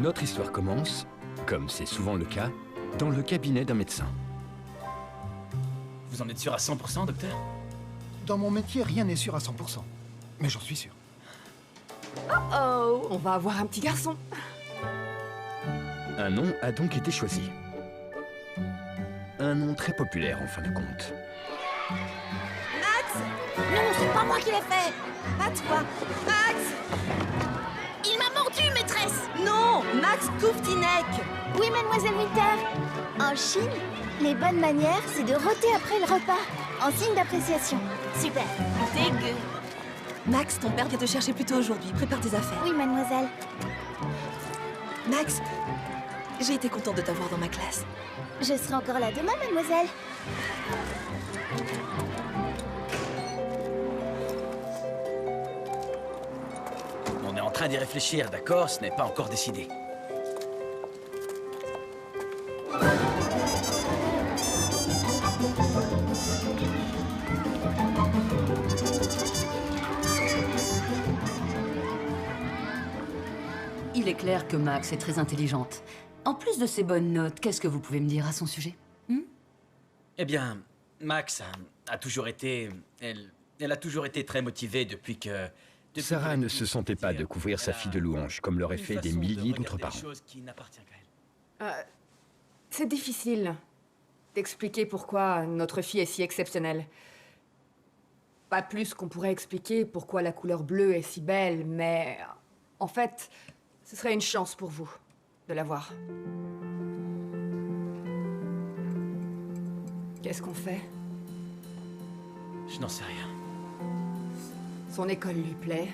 Notre histoire commence, comme c'est souvent le cas, dans le cabinet d'un médecin. Vous en êtes sûr à 100%, docteur? Dans mon métier, rien n'est sûr à 100%. Mais j'en suis sûr. Oh, on va avoir un petit garçon. Un nom a donc été choisi. Un nom très populaire en fin de compte. Max! Non, c'est pas moi qui l'ai fait! Pas toi! Max! Il m'a mordu, maîtresse! Non, Max Kouftinek. Oui, mademoiselle Winter. En Chine, les bonnes manières, c'est de rôter après le repas, en signe d'appréciation. Super. Dégueu. Max, ton père vient te chercher plus tôt aujourd'hui. Prépare tes affaires. Oui, mademoiselle. Max, j'ai été contente de t'avoir dans ma classe. Je serai encore là demain, mademoiselle. On est en train d'y réfléchir, d'accord? Ce n'est pas encore décidé. Il est clair que Max est très intelligente. En plus de ses bonnes notes, qu'est-ce que vous pouvez me dire à son sujet? Eh bien, Max a toujours été... Elle a toujours été très motivée depuis que... Sarah ne se sentait pas de couvrir sa fille de louanges, comme l'auraient fait des milliers d'autres parents. C'est difficile d'expliquer pourquoi notre fille est si exceptionnelle. Pas plus qu'on pourrait expliquer pourquoi la couleur bleue est si belle, mais en fait, ce serait une chance pour vous de la voir. Qu'est-ce qu'on fait? Je n'en sais rien. Son école lui plaît.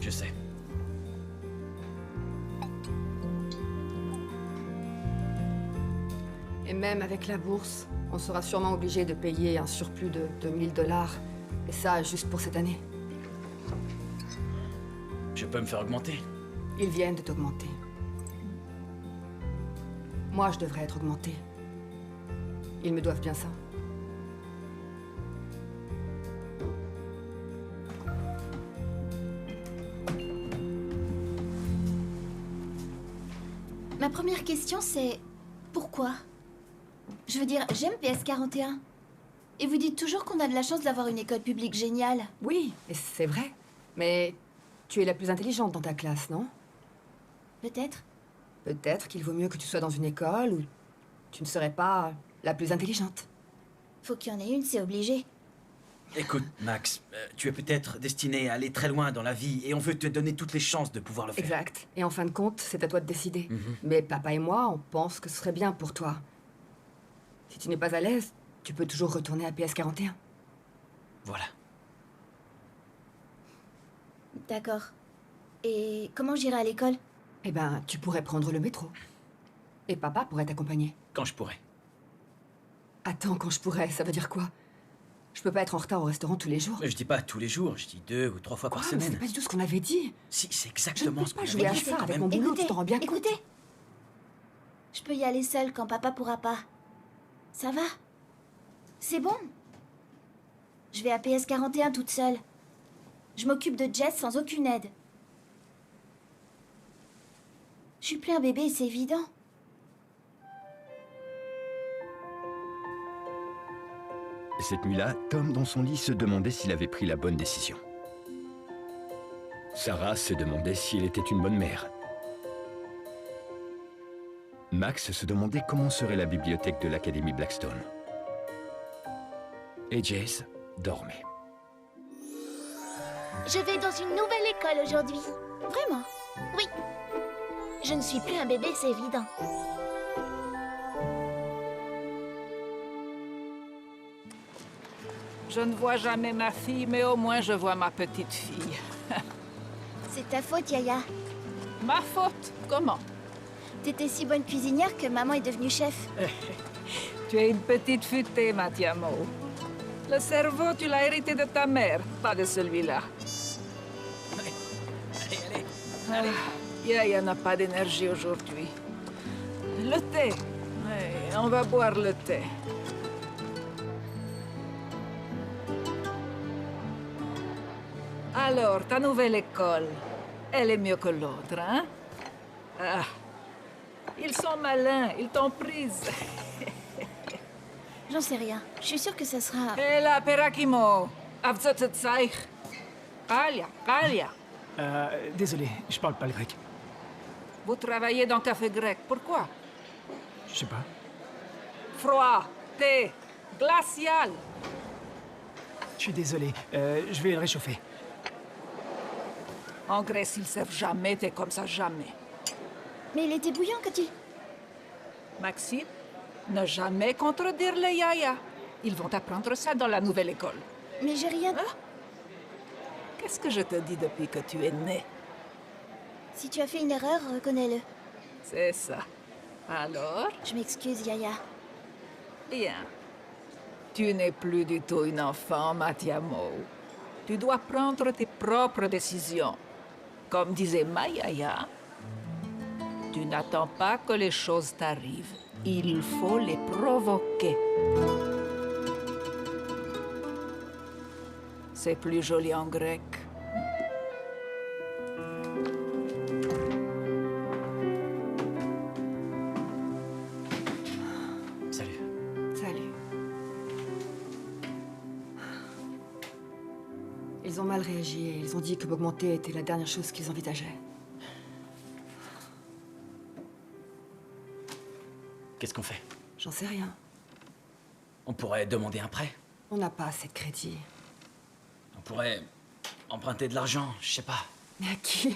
Je sais. Et même avec la bourse, on sera sûrement obligé de payer un surplus de 2000 $. Et ça, juste pour cette année. Je peux me faire augmenter. Ils viennent de t'augmenter. Moi, je devrais être augmentée. Ils me doivent bien ça. Ma première question, c'est... pourquoi? Je veux dire, j'aime PS41. Et vous dites toujours qu'on a de la chance d'avoir une école publique géniale. Oui, et c'est vrai. Mais tu es la plus intelligente dans ta classe, non? Peut-être. Peut-être qu'il vaut mieux que tu sois dans une école où tu ne serais pas la plus intelligente. Faut qu'il y en ait une, c'est obligé. Écoute, Max, tu es peut-être destiné à aller très loin dans la vie et on veut te donner toutes les chances de pouvoir le faire. Exact. Et en fin de compte, c'est à toi de décider. Mhm. Mais papa et moi, on pense que ce serait bien pour toi. Si tu n'es pas à l'aise, tu peux toujours retourner à PS41. Voilà. D'accord. Et comment j'irai à l'école? Eh ben, tu pourrais prendre le métro. Et papa pourrait t'accompagner. Quand je pourrai. Attends, quand je pourrais, ça veut dire quoi? Je peux pas être en retard au restaurant tous les jours. Mais je dis pas tous les jours, je dis 2 ou 3 fois Quoi? par Mais semaine. c'est pas du tout ce qu'on avait dit. Si, c'est Je ne exactement peux ce qu'on pas avait jouer à dit. ça quand avec même. mon boulot, Écoutez, tu t'en rends bien compte. écoutez. Je peux y aller seule quand papa pourra pas. Ça va? C'est bon. Je vais à PS41 toute seule. Je m'occupe de Jess sans aucune aide. Je suis plus un bébé, c'est évident. Cette nuit-là, Tom, dans son lit, se demandait s'il avait pris la bonne décision. Sarah se demandait si elle était une bonne mère. Max se demandait comment serait la bibliothèque de l'Académie Blackstone. Et Jess dormait. Je vais dans une nouvelle école aujourd'hui. Vraiment? Oui. Je ne suis plus un bébé, c'est évident. Je ne vois jamais ma fille, mais au moins je vois ma petite fille. C'est ta faute, Yaya. Ma faute? Comment? T'étais si bonne cuisinière que maman est devenue chef. Tu es une petite futée, Mathiamo. Le cerveau, tu l'as hérité de ta mère, pas de celui-là. Allez. Yaya n'a pas d'énergie aujourd'hui. Le thé. Oui, on va boire le thé. Alors, ta nouvelle école, elle est mieux que l'autre, hein? Ah, ils sont malins, ils t'ont prise. J'en sais rien. Je suis sûre que ça sera... Hé là, Perakimo, Avzotzeich. Kalia. Désolé, je parle pas le grec. Vous travaillez dans Café Grec, pourquoi? Je sais pas. Froid, thé, glacial. Je suis désolé, je vais le réchauffer. En Grèce, ils servent jamais thé comme ça, jamais. Mais il était bouillant quand il... Maxime, ne jamais contredire les yaya. Ils vont apprendre ça dans la nouvelle école. Mais j'ai rien... Qu'est-ce que je te dis depuis que tu es né? Si tu as fait une erreur, reconnais-le. C'est ça. Alors? Je m'excuse, Yaya. Bien. Tu n'es plus du tout une enfant, Matiamo. Tu dois prendre tes propres décisions. Comme disait ma Yaya, tu n'attends pas que les choses t'arrivent. Il faut les provoquer. C'est plus joli en grec. Salut. Salut. Ils ont mal réagi et ils ont dit que m'augmenter était la dernière chose qu'ils envisageaient. Qu'est-ce qu'on fait? J'en sais rien. On pourrait demander un prêt. On n'a pas assez de crédit. On pourrait emprunter de l'argent, je sais pas. Mais à qui?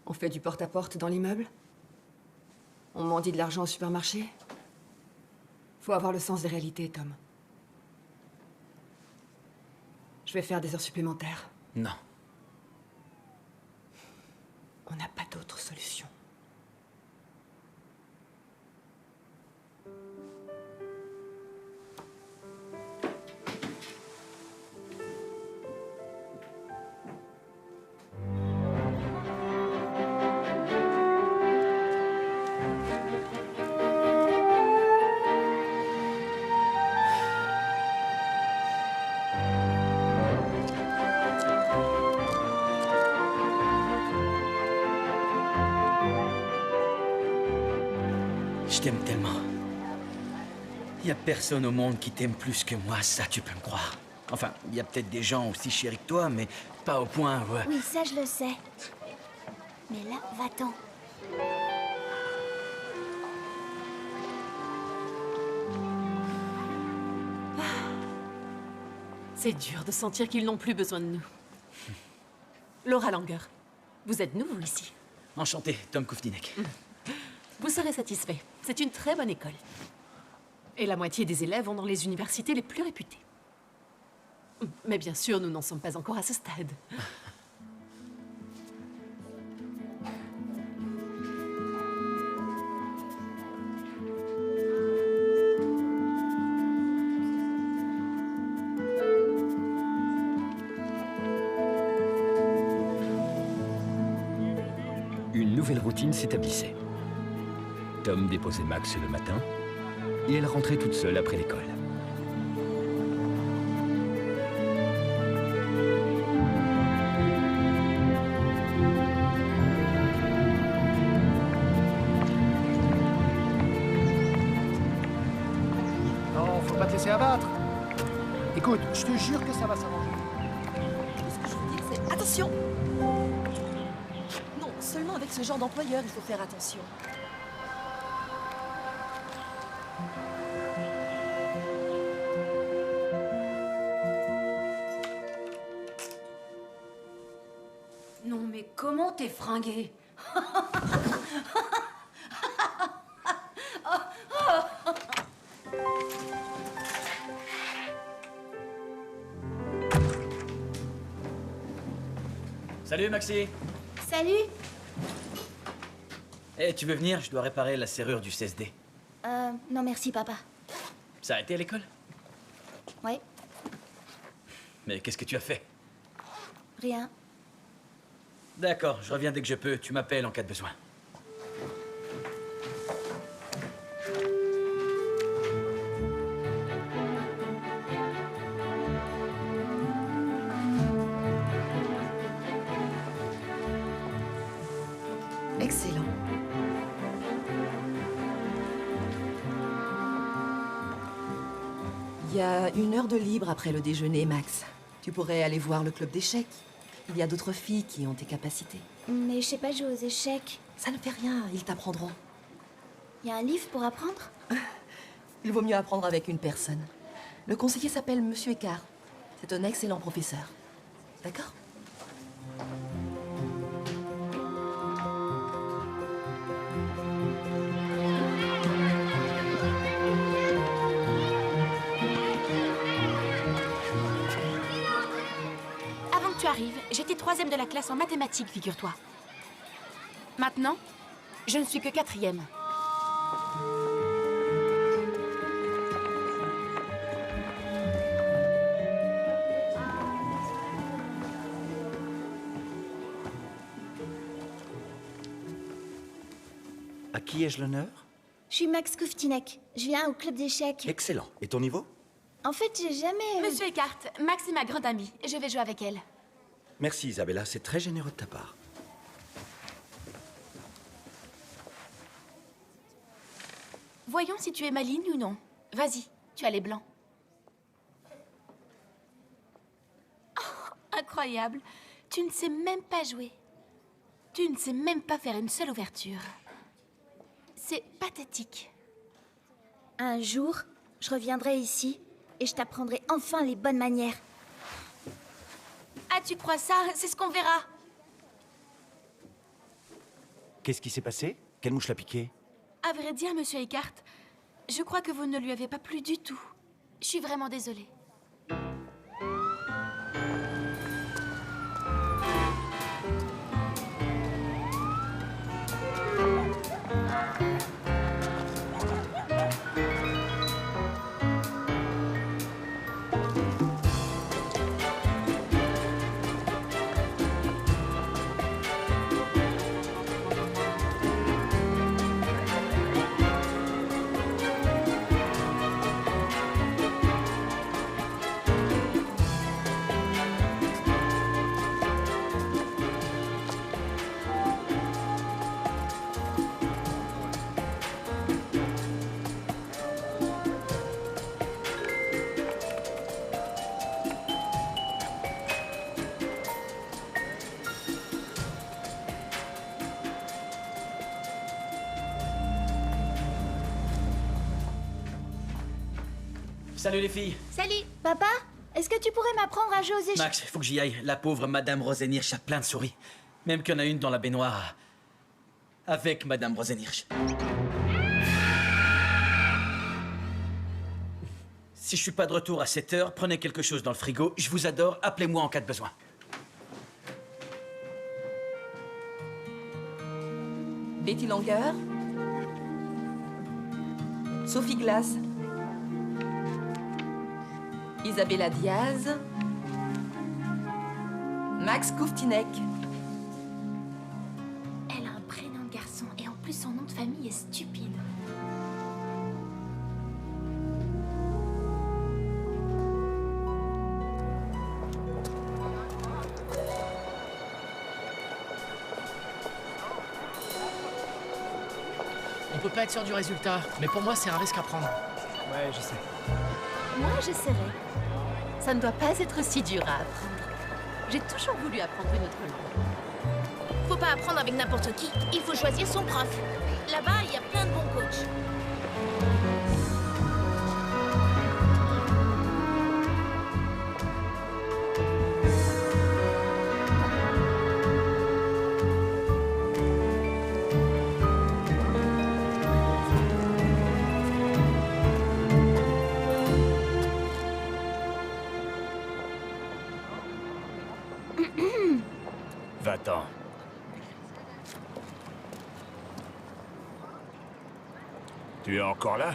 On fait du porte-à-porte dans l'immeuble? On mendie de l'argent au supermarché? Faut avoir le sens des réalités, Tom. Je vais faire des heures supplémentaires. Non. On n'a pas d'autre solution. Je t'aime tellement. Y a personne au monde qui t'aime plus que moi, ça tu peux me croire. Enfin, y a peut-être des gens aussi chéris que toi, mais pas au point où... Oui, ça je le sais. Mais là, va-t'en. C'est dur de sentir qu'ils n'ont plus besoin de nous. Laura Langer, vous êtes nouveau ici. Enchanté, Tom Koufdinek. Vous serez satisfait. C'est une très bonne école. Et la moitié des élèves vont dans les universités les plus réputées. Mais bien sûr, nous n'en sommes pas encore à ce stade. Une nouvelle routine s'établissait. Tom déposait Max le matin, et elle rentrait toute seule après l'école. Non, faut pas te laisser abattre. Écoute, je te jure que ça va s'arranger. Ce que je veux dire, c'est attention! Non, seulement avec ce genre d'employeur, il faut faire attention. Non, mais comment t'es fringué? Salut Maxi. Salut. Eh, tu veux venir? Je dois réparer la serrure du CSD. Non merci, papa. Ça a été à l'école? Ouais, Mais qu'est-ce que tu as fait? rien. D'accord, je reviens dès que je peux. Tu m'appelles en cas de besoin. Excellent. Il y a 1 heure de libre après le déjeuner, Max. Tu pourrais aller voir le club d'échecs. Il y a d'autres filles qui ont tes capacités. Mais je sais pas jouer aux échecs. Ça ne fait rien, ils t'apprendront. Il y a un livre pour apprendre? Il vaut mieux apprendre avec une personne. Le conseiller s'appelle Monsieur Écart. C'est un excellent professeur. D'accord? Avant que tu arrives, j'étais 3e de la classe en mathématiques, figure-toi. Maintenant, je ne suis que 4e. À qui ai-je l'honneur? Je suis Max Kouftinek. Je viens au club d'échecs. Excellent. Et ton niveau? En fait, j'ai jamais... Monsieur Eckhart, Max est ma grande amie. Je vais jouer avec elle. Merci Isabella, c'est très généreux de ta part. Voyons si tu es maligne ou non. Vas-y, tu as les blancs. Oh, incroyable. Tu ne sais même pas jouer. Tu ne sais même pas faire une seule ouverture. C'est pathétique. Un jour, je reviendrai ici et je t'apprendrai enfin les bonnes manières. Ah, tu crois ça? C'est ce qu'on verra. Qu'est-ce qui s'est passé? Quelle mouche l'a piqué? À vrai dire, monsieur Eckhart, je crois que vous ne lui avez pas plu du tout. Je suis vraiment désolée. Salut les filles. Salut. Papa, est-ce que tu pourrais m'apprendre à jouer aux échecs? Max, faut que j'y aille. La pauvre Madame Rosenhirsch a plein de souris. Même qu'il y en a une dans la baignoire. Avec Madame Rosenhirsch. Si je suis pas de retour à 7 heures, prenez quelque chose dans le frigo. Je vous adore, appelez-moi en cas de besoin. Betty Langer. Sophie Glass. Isabella Diaz. Max Kouftinek. Elle a un prénom de garçon et en plus son nom de famille est stupide. On peut pas être sûr du résultat, mais pour moi, c'est un risque à prendre. Ouais, je sais. Moi, j'essaierai. Ça ne doit pas être si dur à apprendre. J'ai toujours voulu apprendre une autre langue. Faut pas apprendre avec n'importe qui, il faut choisir son prof. Là-bas, il y a plein de bons coachs. Va-t'en. Tu es encore là?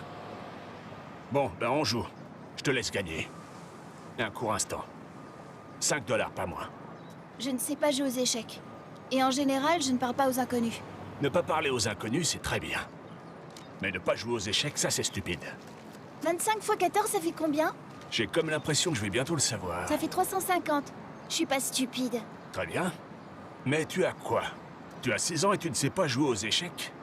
Bon, ben on joue. Je te laisse gagner. Un court instant. 5 $, pas moins. Je ne sais pas jouer aux échecs. Et en général, je ne parle pas aux inconnus. Ne pas parler aux inconnus, c'est très bien. Mais ne pas jouer aux échecs, ça c'est stupide. 25 x 14, ça fait combien? J'ai comme l'impression que je vais bientôt le savoir. Ça fait 350. Je suis pas stupide. Très bien. Mais tu as quoi? Tu as 6 ans et tu ne sais pas jouer aux échecs?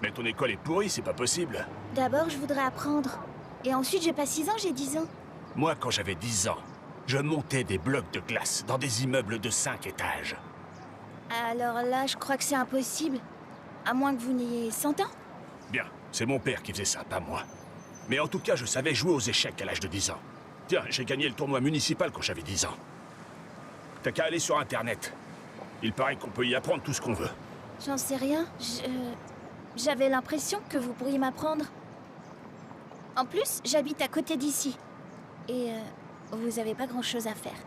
Mais ton école est pourrie, c'est pas possible. D'abord, je voudrais apprendre. Et ensuite, j'ai pas 6 ans, j'ai 10 ans. Moi, quand j'avais 10 ans, je montais des blocs de glace dans des immeubles de 5 étages. Alors là, je crois que c'est impossible. À moins que vous n'ayez 100 ans. Bien, c'est mon père qui faisait ça, pas moi. Mais en tout cas, je savais jouer aux échecs à l'âge de 10 ans. Tiens, j'ai gagné le tournoi municipal quand j'avais 10 ans. T'as qu'à aller sur Internet. Il paraît qu'on peut y apprendre tout ce qu'on veut. J'en sais rien. J'avais l'impression que vous pourriez m'apprendre. En plus, j'habite à côté d'ici. Et vous avez pas grand-chose à faire.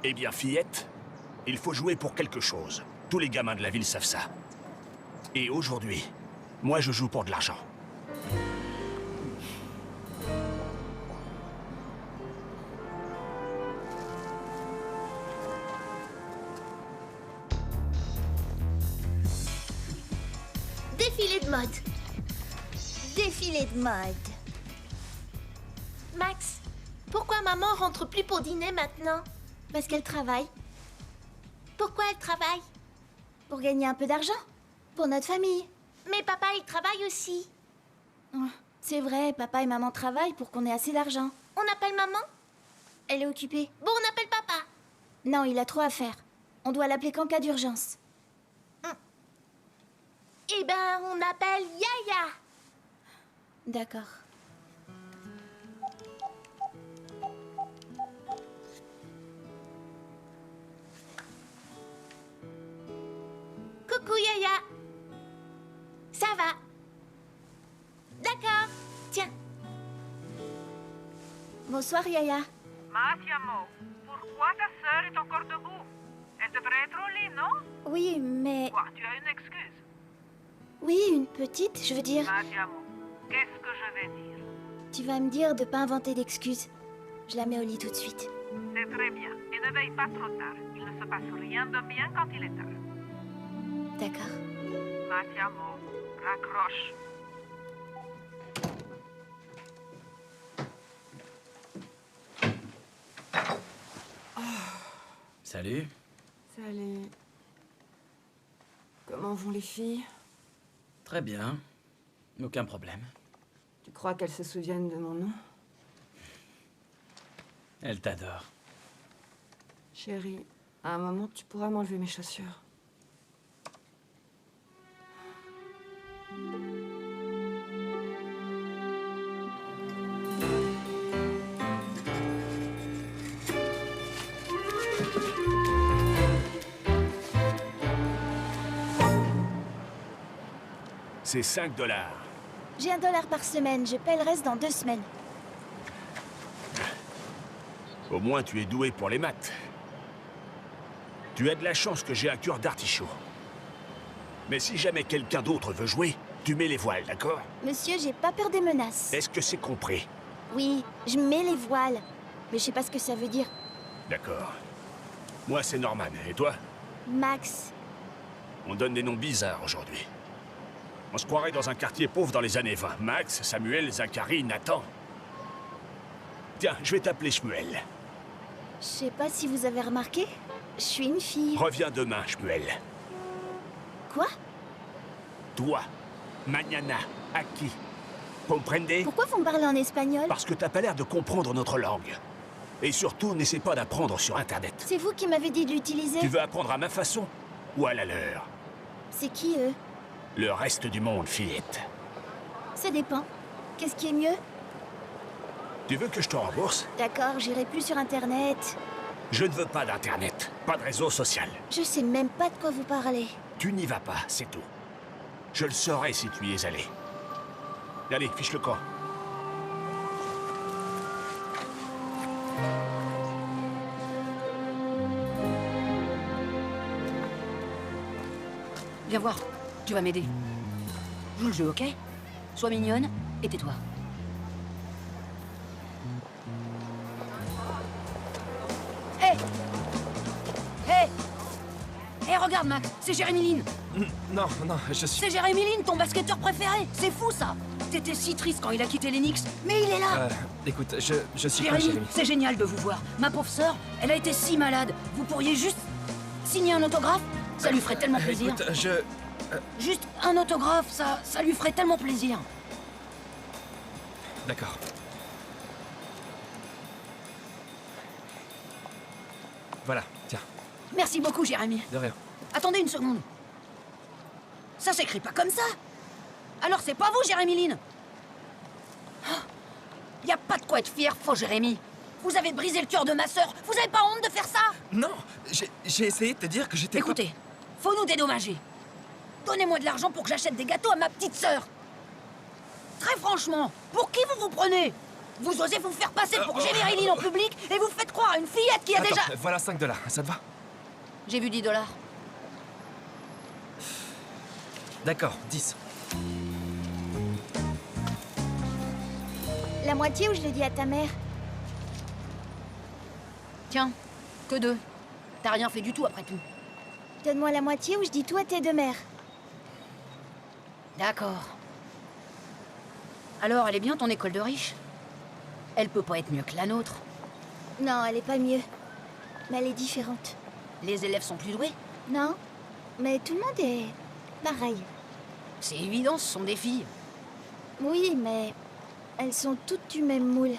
Eh bien, fillette, il faut jouer pour quelque chose. Tous les gamins de la ville savent ça. Et aujourd'hui, moi je joue pour de l'argent. Défilé de mode. Défilé de mode. Max, pourquoi maman rentre plus pour dîner maintenant? Parce qu'elle travaille. Pourquoi elle travaille? Pour gagner un peu d'argent. Pour notre famille. Mais papa, il travaille aussi. C'est vrai, papa et maman travaillent pour qu'on ait assez d'argent. On appelle maman? Elle est occupée. Bon, on appelle papa. Non, il a trop à faire. On doit l'appeler qu'en cas d'urgence. Eh ben, on appelle Yaya. D'accord. Coucou Yaya. Ça va? D'accord. Tiens. Bonsoir Yaya. Matiamo, pourquoi ta sœur est encore debout? Elle devrait être au lit, non? Oui, mais... Quoi, tu as une excuse? Oui, une petite, je veux dire... Matiamo, qu'est-ce que je vais dire? Tu vas me dire de pas inventer d'excuses. Je la mets au lit tout de suite. C'est très bien. Et ne veille pas trop tard. Il ne se passe rien de bien quand il est tard. D'accord. Matiamo, raccroche. Salut. Salut. Comment vont les filles? Très bien. Aucun problème. Tu crois qu'elles se souviennent de mon nom? Elle t'adore. Chérie, à un moment, tu pourras m'enlever mes chaussures. C'est 5 $. J'ai $1 par semaine. Je paie le reste dans 2 semaines. Au moins, tu es doué pour les maths. Tu as de la chance que j'ai un cœur d'artichaut. Mais si jamais quelqu'un d'autre veut jouer, tu mets les voiles, d'accord? Monsieur, j'ai pas peur des menaces. Est-ce que c'est compris? Oui, je mets les voiles. Mais je sais pas ce que ça veut dire. D'accord. Moi, c'est Norman. Et toi? Max. On donne des noms bizarres aujourd'hui. On se croirait dans un quartier pauvre dans les années 20. Max, Samuel, Zachary, Nathan. Tiens, je vais t'appeler Shmuel. Je sais pas si vous avez remarqué, je suis une fille. Reviens demain, Shmuel. Quoi? Toi, mañana, aquí. Comprendez? Pourquoi vous me parlez en espagnol? Parce que t'as pas l'air de comprendre notre langue. Et surtout, n'essaie pas d'apprendre sur Internet. C'est vous qui m'avez dit de l'utiliser. Tu veux apprendre à ma façon ou à la leur? C'est qui, eux? Le reste du monde, fillette. Ça dépend. Qu'est-ce qui est mieux? Tu veux que je te rembourse? D'accord, j'irai plus sur Internet. Je ne veux pas d'Internet, pas de réseau social. Je sais même pas de quoi vous parlez. Tu n'y vas pas, c'est tout. Je le saurais si tu y es allé. Allez, fiche le camp. Viens voir, tu vas m'aider. Joue le jeu, ok? Sois mignonne et tais-toi. Hé! Hé! Hé, regarde, Max, c'est Jérémy Lin. Non, je suis... C'est Jérémy Lin, ton basketteur préféré. C'est fou, ça. T'étais si triste quand il a quitté les Knicks, mais il est là. Écoute, je suis pas Jérémy, Jérémy. c'est génial de vous voir. Ma pauvre sœur, elle a été si malade. Vous pourriez juste signer un autographe? Ça lui ferait tellement plaisir. Écoute, Juste un autographe, ça lui ferait tellement plaisir. D'accord. Voilà, tiens, Merci beaucoup, Jérémy. de rien. Attendez une seconde. Ça s'écrit pas comme ça. Alors c'est pas vous, Jérémy Lynn. Y a pas de quoi être fier, faux Jérémy. Vous avez brisé le cœur de ma sœur. Vous avez pas honte de faire ça? Non, j'ai essayé de te dire que j'étais... Écoutez, faut nous dédommager. Donnez-moi de l'argent pour que j'achète des gâteaux à ma petite sœur. Très franchement, pour qui vous vous prenez? Vous osez vous faire passer pour Jérémy Lynn en public et vous faites croire à une fillette qui a Attends, déjà... voilà $5, ça te va? J'ai vu $10. D'accord, 10. La moitié ou je le dis à ta mère? Tiens, que 2. T'as rien fait du tout après tout. Donne-moi la moitié ou je dis tout à tes deux mères. D'accord. Alors, elle est bien ton école de riche? Elle peut pas être mieux que la nôtre. Non, elle est pas mieux. Mais elle est différente. Les élèves sont plus doués? Non, mais tout le monde est pareil. C'est évident, ce sont des filles. Oui, mais elles sont toutes du même moule.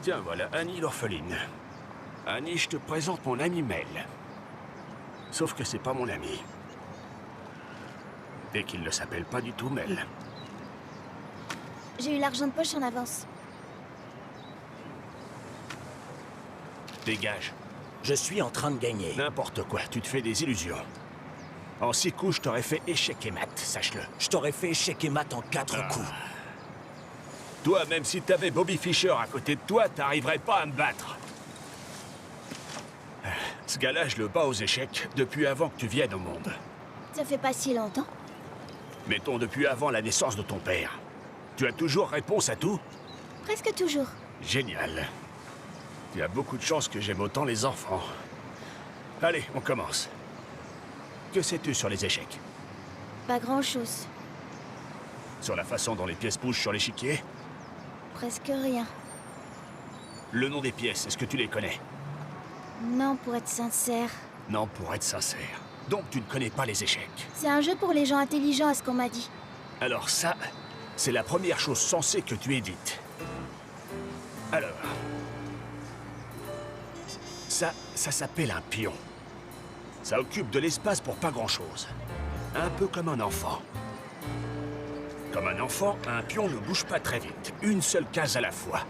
Tiens, voilà Annie l'orpheline. Annie, je te présente mon ami Mel. Sauf que c'est pas mon ami. Et qu'il ne s'appelle pas du tout Mel. J'ai eu l'argent de poche en avance. Dégage. Je suis en train de gagner. N'importe quoi, tu te fais des illusions. En 6 coups, je t'aurais fait échec et mat, sache-le. Je t'aurais fait échec et mat en 4 coups. Toi, même si t'avais Bobby Fischer à côté de toi, t'arriverais pas à me battre. Ce gars-là, je le bats aux échecs depuis avant que tu viennes au monde. Ça fait pas si longtemps. Mettons depuis avant la naissance de ton père. Tu as toujours réponse à tout? Presque toujours. Génial. Tu as beaucoup de chance que j'aime autant les enfants. Allez, on commence. Que sais-tu sur les échecs? Pas grand-chose. Sur la façon dont les pièces bougent sur l'échiquier? Presque rien. Le nom des pièces, est-ce que tu les connais? Non, pour être sincère. Non, pour être sincère. Donc tu ne connais pas les échecs. C'est un jeu pour les gens intelligents, à ce qu'on m'a dit. Alors ça, c'est la première chose sensée que tu aies dite. Alors... Ça s'appelle un pion. Ça occupe de l'espace pour pas grand-chose. Un peu comme un enfant. Comme un enfant, un pion ne bouge pas très vite, une seule case à la fois.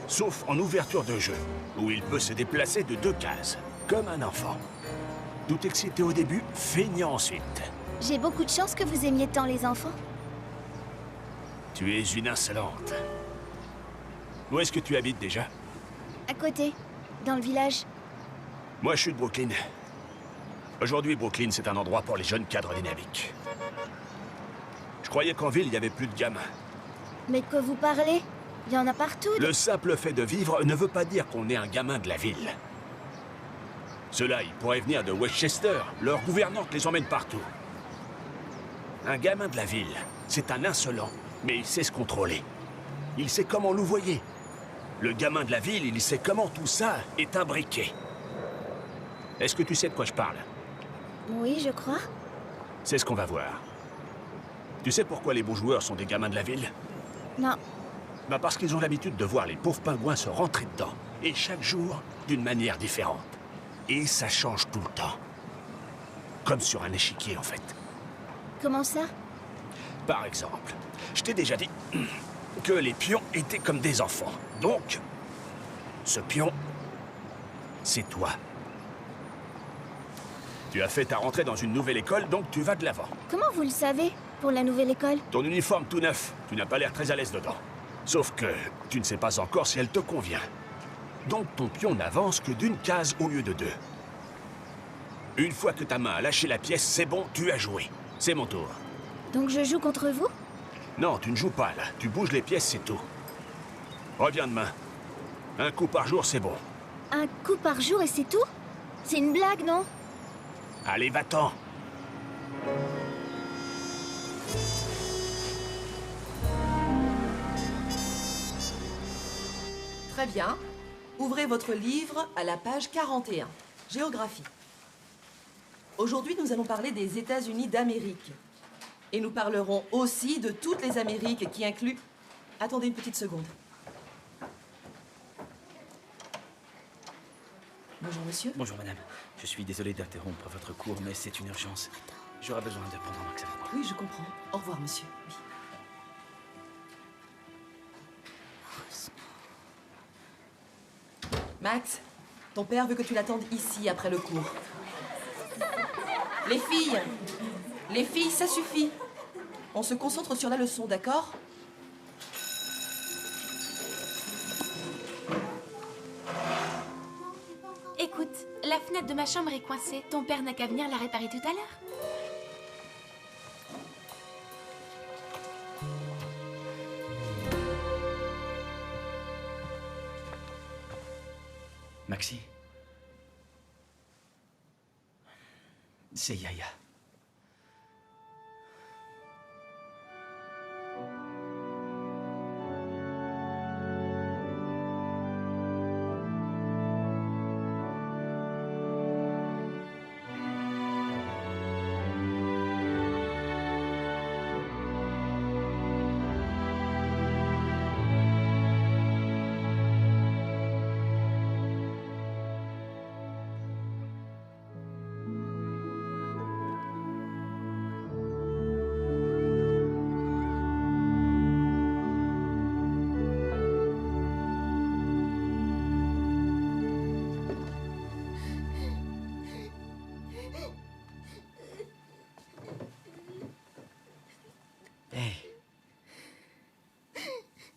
Sauf en ouverture de jeu, où il peut se déplacer de 2 cases, comme un enfant. Tout excité au début, feignant ensuite. J'ai beaucoup de chance que vous aimiez tant les enfants. Tu es une insolente. Où est-ce que tu habites déjà? À côté, dans le village. Moi, je suis de Brooklyn. Aujourd'hui, Brooklyn, c'est un endroit pour les jeunes cadres dynamiques. Je croyais qu'en ville, il y avait plus de gamins. Mais de quoi vous parlez? Il y en a partout. Le simple fait de vivre ne veut pas dire qu'on est un gamin de la ville. Ceux-là, ils pourraient venir de Westchester. Leur gouvernante les emmène partout. Un gamin de la ville, c'est un insolent, mais il sait se contrôler. Il sait comment louvoyer. Le gamin de la ville, il sait comment tout ça est imbriqué. Est-ce que tu sais de quoi je parle? Oui, je crois. C'est ce qu'on va voir. Tu sais pourquoi les bons joueurs sont des gamins de la ville? Non. Bah parce qu'ils ont l'habitude de voir les pauvres pingouins se rentrer dedans. Et chaque jour, d'une manière différente. Et ça change tout le temps. Comme sur un échiquier, en fait. Comment ça? Par exemple, je t'ai déjà dit que les pions étaient comme des enfants. Donc, ce pion, c'est toi. Tu as fait ta rentrée dans une nouvelle école, donc tu vas de l'avant. Comment vous le savez, pour la nouvelle école? Ton uniforme tout neuf, tu n'as pas l'air très à l'aise dedans. Sauf que tu ne sais pas encore si elle te convient. Donc ton pion n'avance que d'une case au lieu de deux. Une fois que ta main a lâché la pièce, c'est bon, tu as joué. C'est mon tour. Donc je joue contre vous? Non, tu ne joues pas là. Tu bouges les pièces, c'est tout. Reviens demain. Un coup par jour, c'est bon. Un coup par jour et c'est tout? C'est une blague, non? Allez, va-t'en. Très bien. Ouvrez votre livre à la page 41. Géographie. Aujourd'hui, nous allons parler des États-Unis d'Amérique. Et nous parlerons aussi de toutes les Amériques qui incluent... Attendez une petite seconde. Bonjour, monsieur. Bonjour, madame. Je suis désolé d'interrompre votre cours, mais c'est une urgence. J'aurai besoin de prendre un vaccin. Oui, je comprends. Au revoir, monsieur. Oui. Max, ton père veut que tu l'attendes ici après le cours. Les filles, ça suffit. On se concentre sur la leçon, d'accord? Écoute, la fenêtre de ma chambre est coincée. Ton père n'a qu'à venir la réparer tout à l'heure. Maxi. C'est Yaya.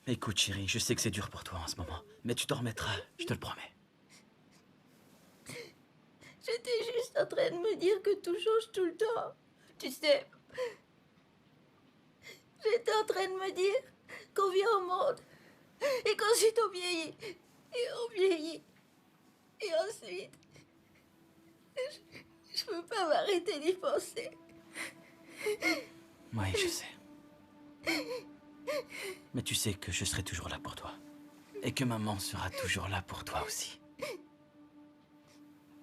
Écoute, chérie, je sais que c'est dur pour toi en ce moment, mais tu t'en remettras, je te le promets. J'étais juste en train de me dire que tout change tout le temps. Tu sais, j'étais en train de me dire qu'on vient au monde et qu'ensuite on vieillit et on vieillit. Et ensuite, je peux pas m'arrêter d'y penser. Oui, je sais. Mais tu sais que je serai toujours là pour toi. Et que maman sera toujours là pour toi aussi.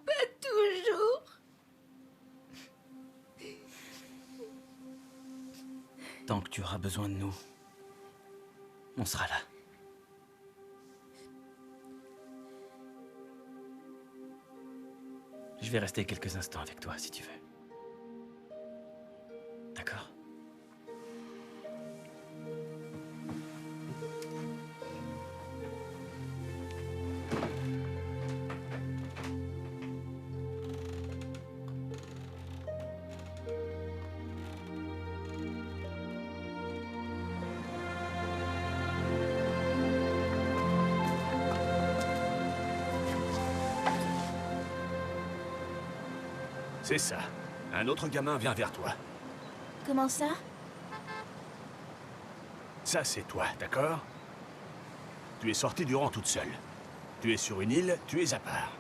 Pas toujours. Tant que tu auras besoin de nous, on sera là. Je vais rester quelques instants avec toi, si tu veux. D'accord ? C'est ça. Un autre gamin vient vers toi. Comment ça? Ça, c'est toi, d'accord? Tu es sortie du rang toute seule. Tu es sur une île, tu es à part.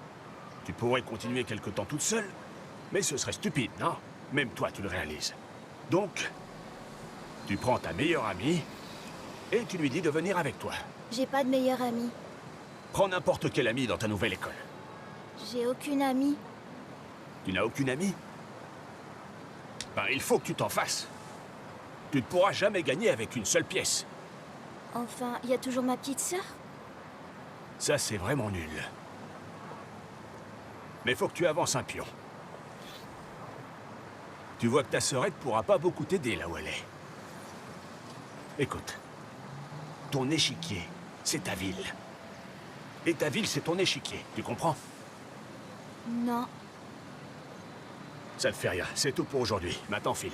Tu pourrais continuer quelque temps toute seule, mais ce serait stupide, non? Même toi, tu le réalises. Donc, tu prends ta meilleure amie et tu lui dis de venir avec toi. J'ai pas de meilleure amie. Prends n'importe quel ami dans ta nouvelle école. J'ai aucune amie. Tu n'as aucune amie? Ben, il faut que tu t'en fasses. Tu ne pourras jamais gagner avec une seule pièce. Enfin, il y a toujours ma petite sœur. Ça, c'est vraiment nul. Mais faut que tu avances un pion. Tu vois que ta sœurette pourra pas beaucoup t'aider là où elle est. Écoute, ton échiquier, c'est ta ville. Et ta ville, c'est ton échiquier, tu comprends? Non. Ça ne fait rien, c'est tout pour aujourd'hui. Maintenant, file.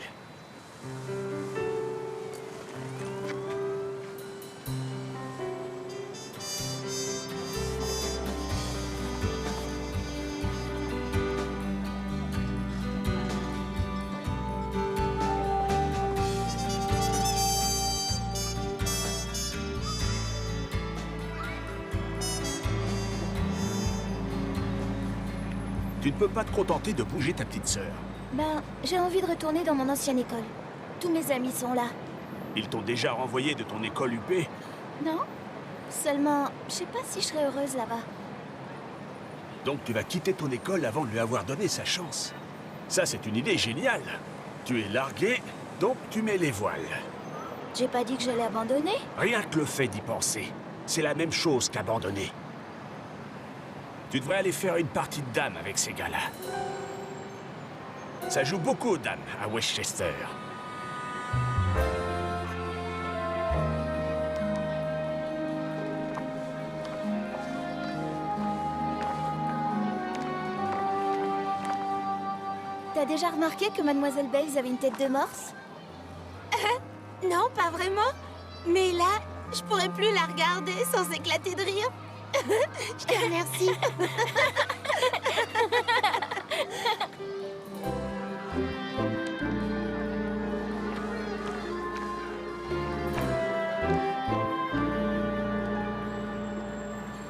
Tu ne peux pas te contenter de bouger ta petite sœur. Ben, j'ai envie de retourner dans mon ancienne école. Tous mes amis sont là. Ils t'ont déjà renvoyé de ton école UP? Non? Seulement, je sais pas si je serai heureuse là-bas. Donc tu vas quitter ton école avant de lui avoir donné sa chance. Ça, c'est une idée géniale. Tu es largué, donc tu mets les voiles. J'ai pas dit que j'allais abandonner. Rien que le fait d'y penser, c'est la même chose qu'abandonner. Tu devrais aller faire une partie de dames avec ces gars-là. Ça joue beaucoup aux dames à Westchester. T'as déjà remarqué que Mademoiselle Bales avait une tête de morse? Non, pas vraiment. Mais là, je pourrais plus la regarder sans éclater de rire. Je te remercie.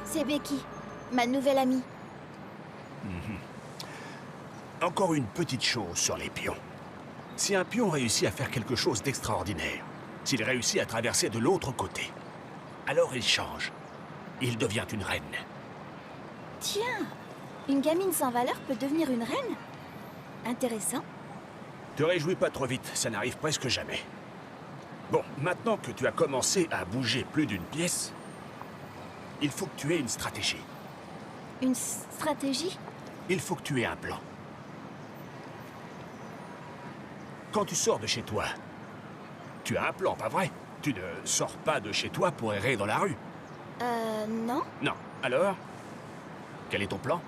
C'est Becky, ma nouvelle amie. Encore une petite chose sur les pions. Si un pion réussit à faire quelque chose d'extraordinaire, s'il réussit à traverser de l'autre côté, alors il change. Il devient une reine. Tiens, une gamine sans valeur peut devenir une reine? Intéressant. Te réjouis pas trop vite, ça n'arrive presque jamais. Bon, maintenant que tu as commencé à bouger plus d'une pièce, il faut que tu aies une stratégie. Une stratégie? Il faut que tu aies un plan. Quand tu sors de chez toi, tu as un plan, pas vrai? Tu ne sors pas de chez toi pour errer dans la rue. Non. Non. Alors? Quel est ton plan?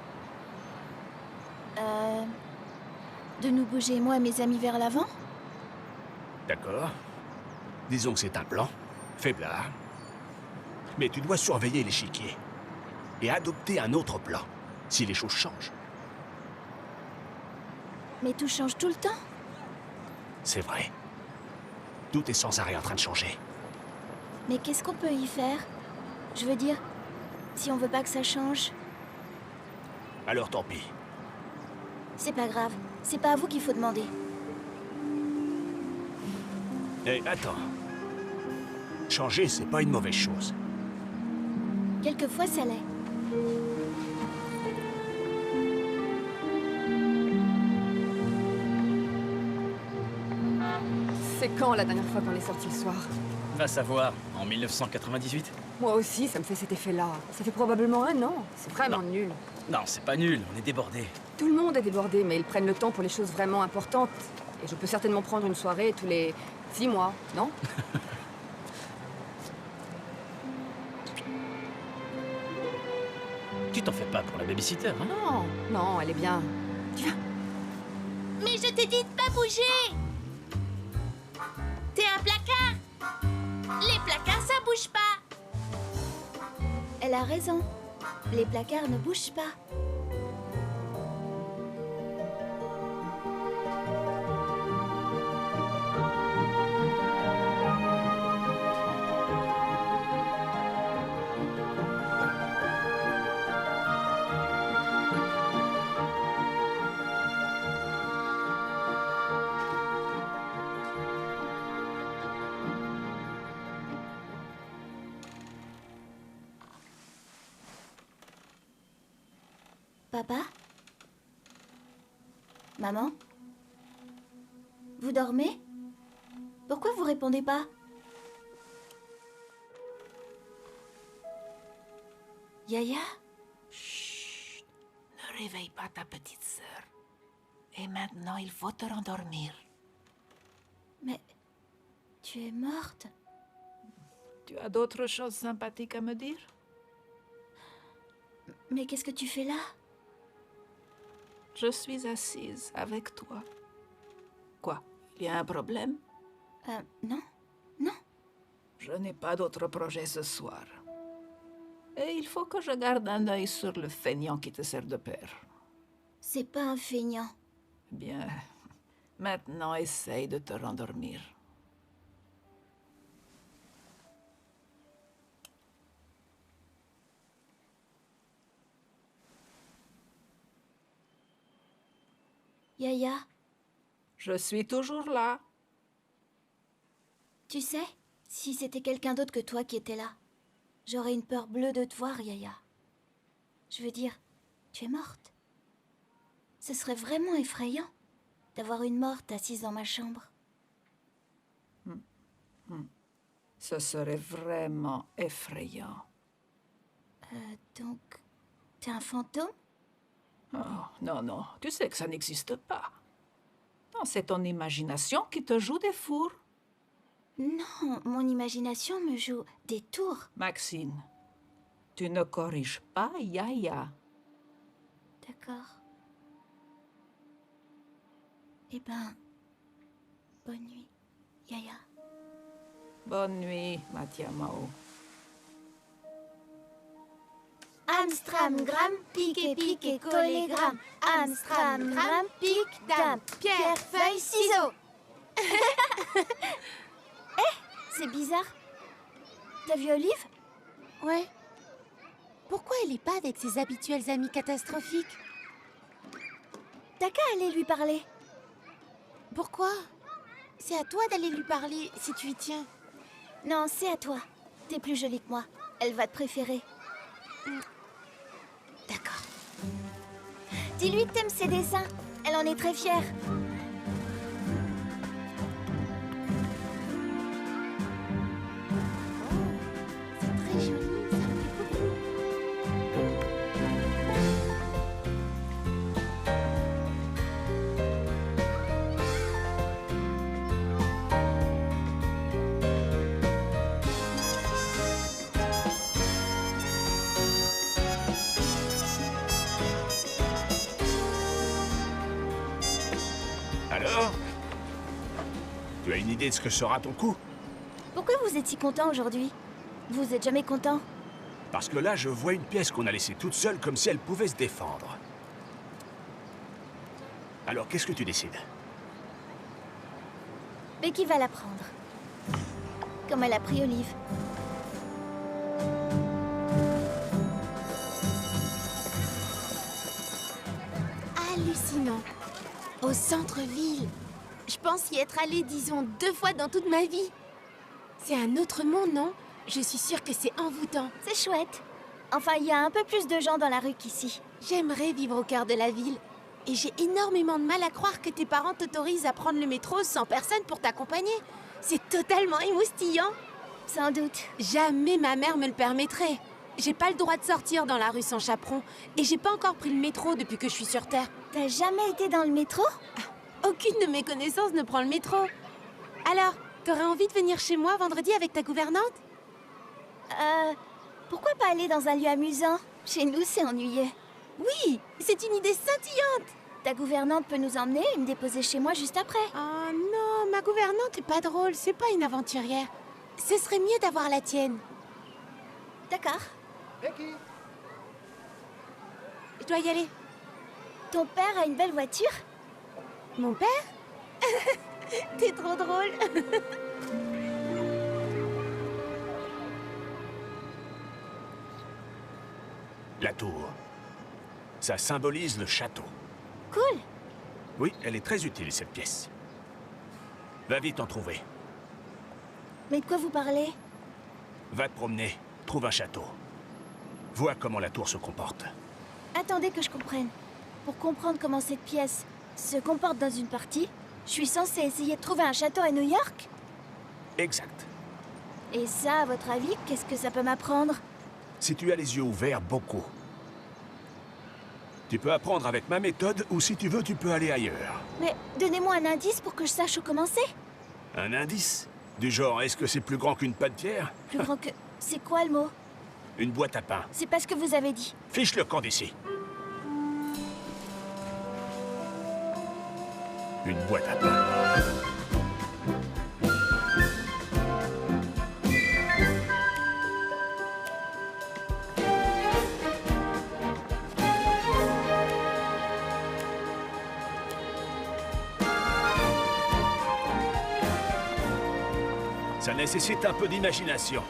De nous bouger, moi et mes amis, vers l'avant? D'accord. Disons que c'est un plan. Faiblard. Mais tu dois surveiller l'échiquier. Et adopter un autre plan, si les choses changent. Mais tout change tout le temps. C'est vrai. Tout est sans arrêt en train de changer. Mais qu'est-ce qu'on peut y faire? Je veux dire, si on veut pas que ça change... Alors tant pis. C'est pas grave. C'est pas à vous qu'il faut demander. Eh, attends. Changer, c'est pas une mauvaise chose. Quelquefois, ça l'est. C'est quand la dernière fois qu'on est sorti le soir? Va savoir, en 1998? Moi aussi, ça me fait cet effet-là. Ça fait probablement un an. C'est vraiment nul. Non, c'est pas nul, on est débordés. Tout le monde est débordé, mais ils prennent le temps pour les choses vraiment importantes. Et je peux certainement prendre une soirée tous les 6 mois, non? Tu t'en fais pas pour la babysitter, hein? Non, non, elle est bien. Tiens. Mais je t'ai dit de pas bouger. T'es un placard. Les placards, ça bouge pas. Elle a raison. Les placards ne bougent pas. Papa? Maman? Vous dormez? Pourquoi vous répondez pas? Yaya? Chut, ne réveille pas ta petite sœur. Et maintenant, il faut te rendormir. Mais tu es morte? Tu as d'autres choses sympathiques à me dire? Mais qu'est-ce que tu fais là? Je suis assise avec toi. Quoi? Il y a un problème? Non. Non. Je n'ai pas d'autre projet ce soir. Et il faut que je garde un œil sur le feignant qui te sert de père. C'est pas un feignant. Bien. Maintenant, essaye de te rendormir. Yaya, Je suis toujours là. tu sais, si c'était quelqu'un d'autre que toi qui était là, j'aurais une peur bleue de te voir, Yaya. Je veux dire, tu es morte. Ce serait vraiment effrayant d'avoir une morte assise dans ma chambre. Ce serait vraiment effrayant. Donc, t'es un fantôme? Oh, non, non, tu sais que ça n'existe pas. Non, c'est ton imagination qui te joue des fours. Non, mon imagination me joue des tours. Maxine, tu ne corriges pas Yaya. D'accord. Eh ben, bonne nuit, Yaya. Bonne nuit, Matiamao. Amstramgram, pique, pique, collégramme. Amstramgram, pique, dame. Pierre, feuille, ciseaux. C'est bizarre. T'as vu Olive? Ouais. Pourquoi elle est pas avec ses habituels amis catastrophiques? T'as qu'à aller lui parler. Pourquoi? C'est à toi d'aller lui parler, si tu y tiens. Non, c'est à toi. T'es plus jolie que moi. Elle va te préférer. D'accord. Dis-lui que t'aimes ses dessins. Elle en est très fière. C'est très joli, ça me plaît beaucoup. Alors? Tu as une idée de ce que sera ton coup? Pourquoi vous êtes si content aujourd'hui? Vous êtes jamais content? Parce que là, je vois une pièce qu'on a laissée toute seule comme si elle pouvait se défendre. Alors, qu'est-ce que tu décides? Becky va la prendre. Comme elle a pris Olive. Hallucinant. Au centre-ville. Je pense y être allée, disons, 2 fois dans toute ma vie. C'est un autre monde, non? Je suis sûre que c'est envoûtant. C'est chouette. Enfin, il y a un peu plus de gens dans la rue qu'ici. J'aimerais vivre au cœur de la ville. Et j'ai énormément de mal à croire que tes parents t'autorisent à prendre le métro sans personne pour t'accompagner. C'est totalement émoustillant. Sans doute. Jamais ma mère me le permettrait. J'ai pas le droit de sortir dans la rue sans chaperon. Et j'ai pas encore pris le métro depuis que je suis sur Terre. T'as jamais été dans le métro? Aucune de mes connaissances ne prend le métro. Alors, t'aurais envie de venir chez moi vendredi avec ta gouvernante? Pourquoi pas aller dans un lieu amusant? Chez nous, c'est ennuyeux. Oui, c'est une idée scintillante. Ta gouvernante peut nous emmener et me déposer chez moi juste après. Oh non, ma gouvernante est pas drôle, c'est pas une aventurière. Ce serait mieux d'avoir la tienne. D'accord. Becky, Je dois y aller. Ton père a une belle voiture? Mon père? T'es trop drôle. La tour. Ça symbolise le château. Cool. Oui, elle est très utile, cette pièce. Va vite en trouver. Mais de quoi vous parlez? Va te promener, trouve un château. Vois comment la tour se comporte. Attendez que je comprenne. Pour comprendre comment cette pièce se comporte dans une partie, je suis censée essayer de trouver un château à New York? Exact. Et ça, à votre avis, qu'est-ce que ça peut m'apprendre? Si tu as les yeux ouverts, beaucoup. Tu peux apprendre avec ma méthode, ou si tu veux, tu peux aller ailleurs. Mais donnez-moi un indice pour que je sache où commencer. Un indice? Du genre, est-ce que c'est plus grand qu'une pâtière? Plus grand que... C'est quoi le mot? Une boîte à pain. C'est pas ce que vous avez dit. Fiche le camp d'ici. Une boîte à pain. Ça nécessite un peu d'imagination.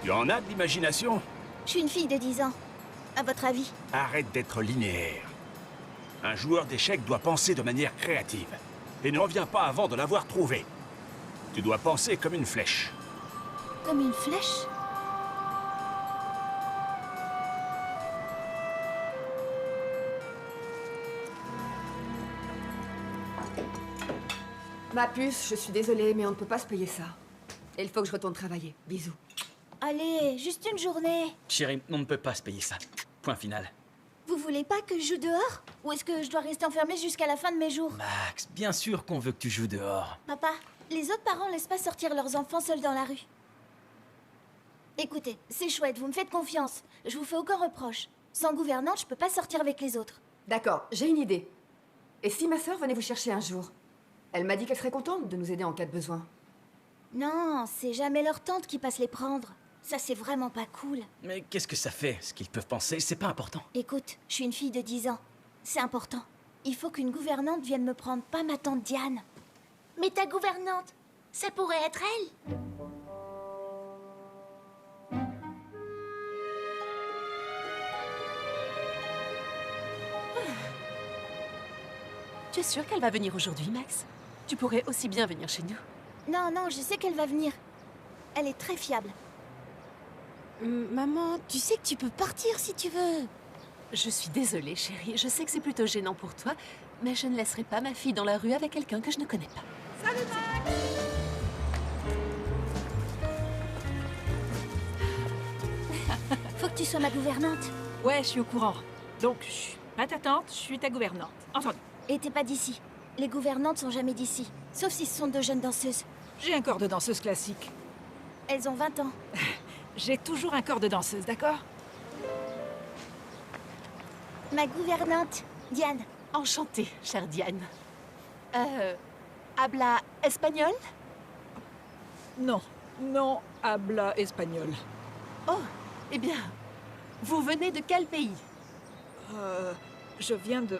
Tu en as de l'imagination? Je suis une fille de 10 ans. À votre avis? Arrête d'être linéaire. Un joueur d'échecs doit penser de manière créative. Et ne reviens pas avant de l'avoir trouvé. Tu dois penser comme une flèche. Comme une flèche? Ma puce, je suis désolée, mais on ne peut pas se payer ça. Et il faut que je retourne travailler. Bisous. Allez, juste une journée. Chérie, on ne peut pas se payer ça. Point final. Vous voulez pas que je joue dehors? Ou est-ce que je dois rester enfermée jusqu'à la fin de mes jours? Max, bien sûr qu'on veut que tu joues dehors. Papa, les autres parents laissent pas sortir leurs enfants seuls dans la rue. Écoutez, c'est chouette, vous me faites confiance. Je vous fais aucun reproche. Sans gouvernante, je peux pas sortir avec les autres. D'accord, j'ai une idée. Et si ma sœur venait vous chercher un jour? Elle m'a dit qu'elle serait contente de nous aider en cas de besoin. Non, c'est jamais leur tante qui passe les prendre. Ça, c'est vraiment pas cool. Mais qu'est-ce que ça fait? Ce qu'ils peuvent penser, c'est pas important. Écoute, je suis une fille de 10 ans. C'est important. Il faut qu'une gouvernante vienne me prendre, pas ma tante Diane. Mais ta gouvernante, ça pourrait être elle. Tu es sûre qu'elle va venir aujourd'hui, Max? Tu pourrais aussi bien venir chez nous. Non, non, je sais qu'elle va venir. Elle est très fiable. Maman, tu sais que tu peux partir si tu veux. Je suis désolée, chérie. Je sais que c'est plutôt gênant pour toi, mais je ne laisserai pas ma fille dans la rue avec quelqu'un que je ne connais pas. Salut, Max! Faut que tu sois ma gouvernante. Ouais, je suis au courant. Donc, je suis pas ta tante, je suis ta gouvernante. Entendu. Et t'es pas d'ici. Les gouvernantes sont jamais d'ici. Sauf si ce sont de jeunes danseuses. J'ai un corps de danseuse classique. Elles ont 20 ans. J'ai toujours un corps de danseuse, d'accord? Ma gouvernante, Diane. Enchantée, chère Diane. Habla espagnol? Non, non, habla espagnol. Oh, eh bien, vous venez de quel pays? Je viens de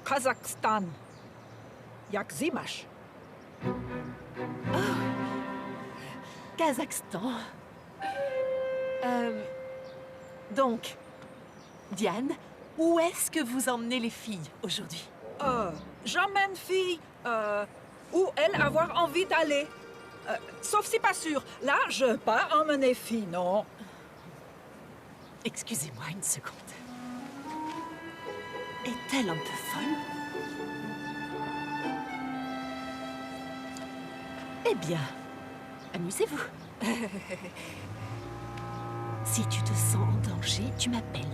Kazakhstan. Yakzimash. Oh, Kazakhstan. Donc, Diane, où est-ce que vous emmenez les filles aujourd'hui? J'emmène fille où elle avoir envie d'aller. Sauf si pas sûr. Là, je pas emmener fille, non. Excusez-moi une seconde. Est-elle un peu folle? Eh bien, amusez-vous. Si tu te sens en danger, tu m'appelles.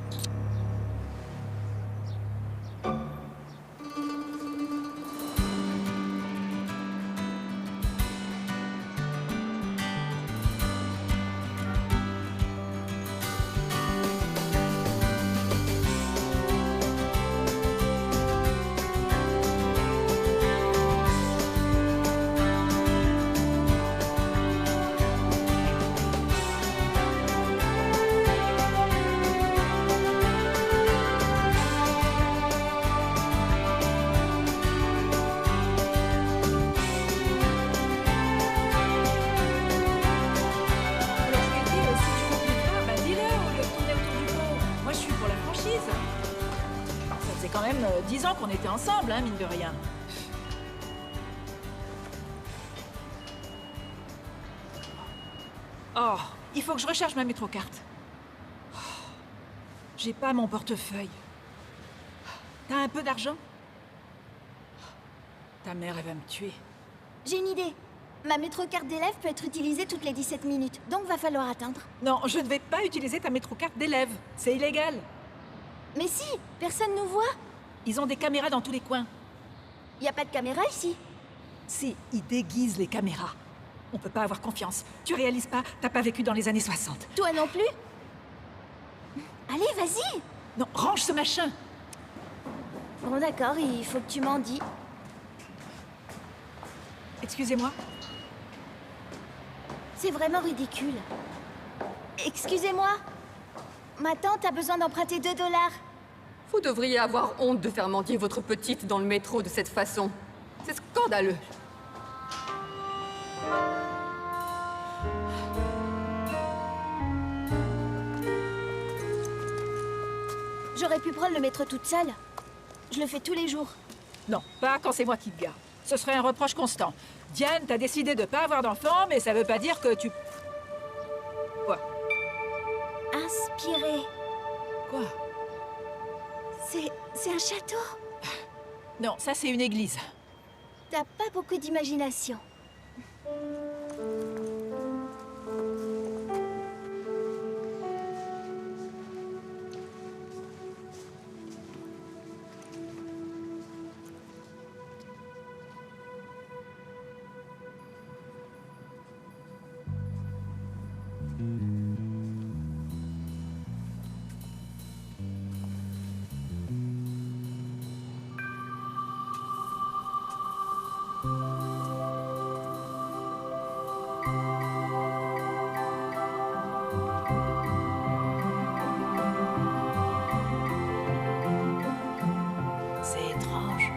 Ça fait quand même 10 ans qu'on était ensemble, hein, mine de rien. Oh, il faut que je recherche ma métrocarte. Oh, j'ai pas mon portefeuille. T'as un peu d'argent? Ta mère, elle va me tuer. J'ai une idée. Ma métrocarte d'élève peut être utilisée toutes les 17 minutes, donc va falloir attendre. Non, je ne vais pas utiliser ta métrocarte d'élève. C'est illégal. Mais si, personne nous voit. Ils ont des caméras dans tous les coins. Y a pas de caméra ici. Si, ils déguisent les caméras. On peut pas avoir confiance. Tu réalises pas, t'as pas vécu dans les années 60. Toi non plus. Allez, vas-y. Non, range ce machin. Bon d'accord, il faut que tu m'en dis. Excusez-moi. C'est vraiment ridicule. Excusez-moi. Ma tante a besoin d'emprunter 2 $. Vous devriez avoir honte de faire mendier votre petite dans le métro de cette façon. C'est scandaleux. J'aurais pu prendre le métro toute seule. Je le fais tous les jours. Non, pas quand c'est moi qui te garde. Ce serait un reproche constant. Diane, t'as décidé de pas avoir d'enfant, mais ça veut pas dire que tu... Quoi? Inspiré. Quoi? C'est un château. Non, ça c'est une église. T'as pas beaucoup d'imagination. C'est étrange.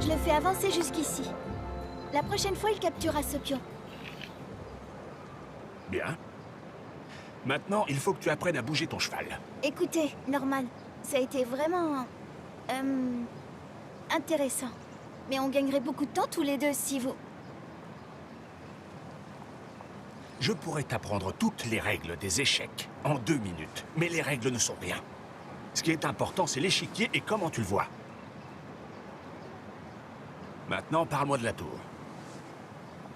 Je le fais avancer jusqu'ici. La prochaine fois, il capturera ce pion. Bien. Maintenant, il faut que tu apprennes à bouger ton cheval. Écoutez, Norman, ça a été vraiment... intéressant. Mais on gagnerait beaucoup de temps tous les deux si vous... Je pourrais t'apprendre toutes les règles des échecs en 2 minutes, mais les règles ne sont rien. Ce qui est important, c'est l'échiquier et comment tu le vois. Maintenant, parle-moi de la tour.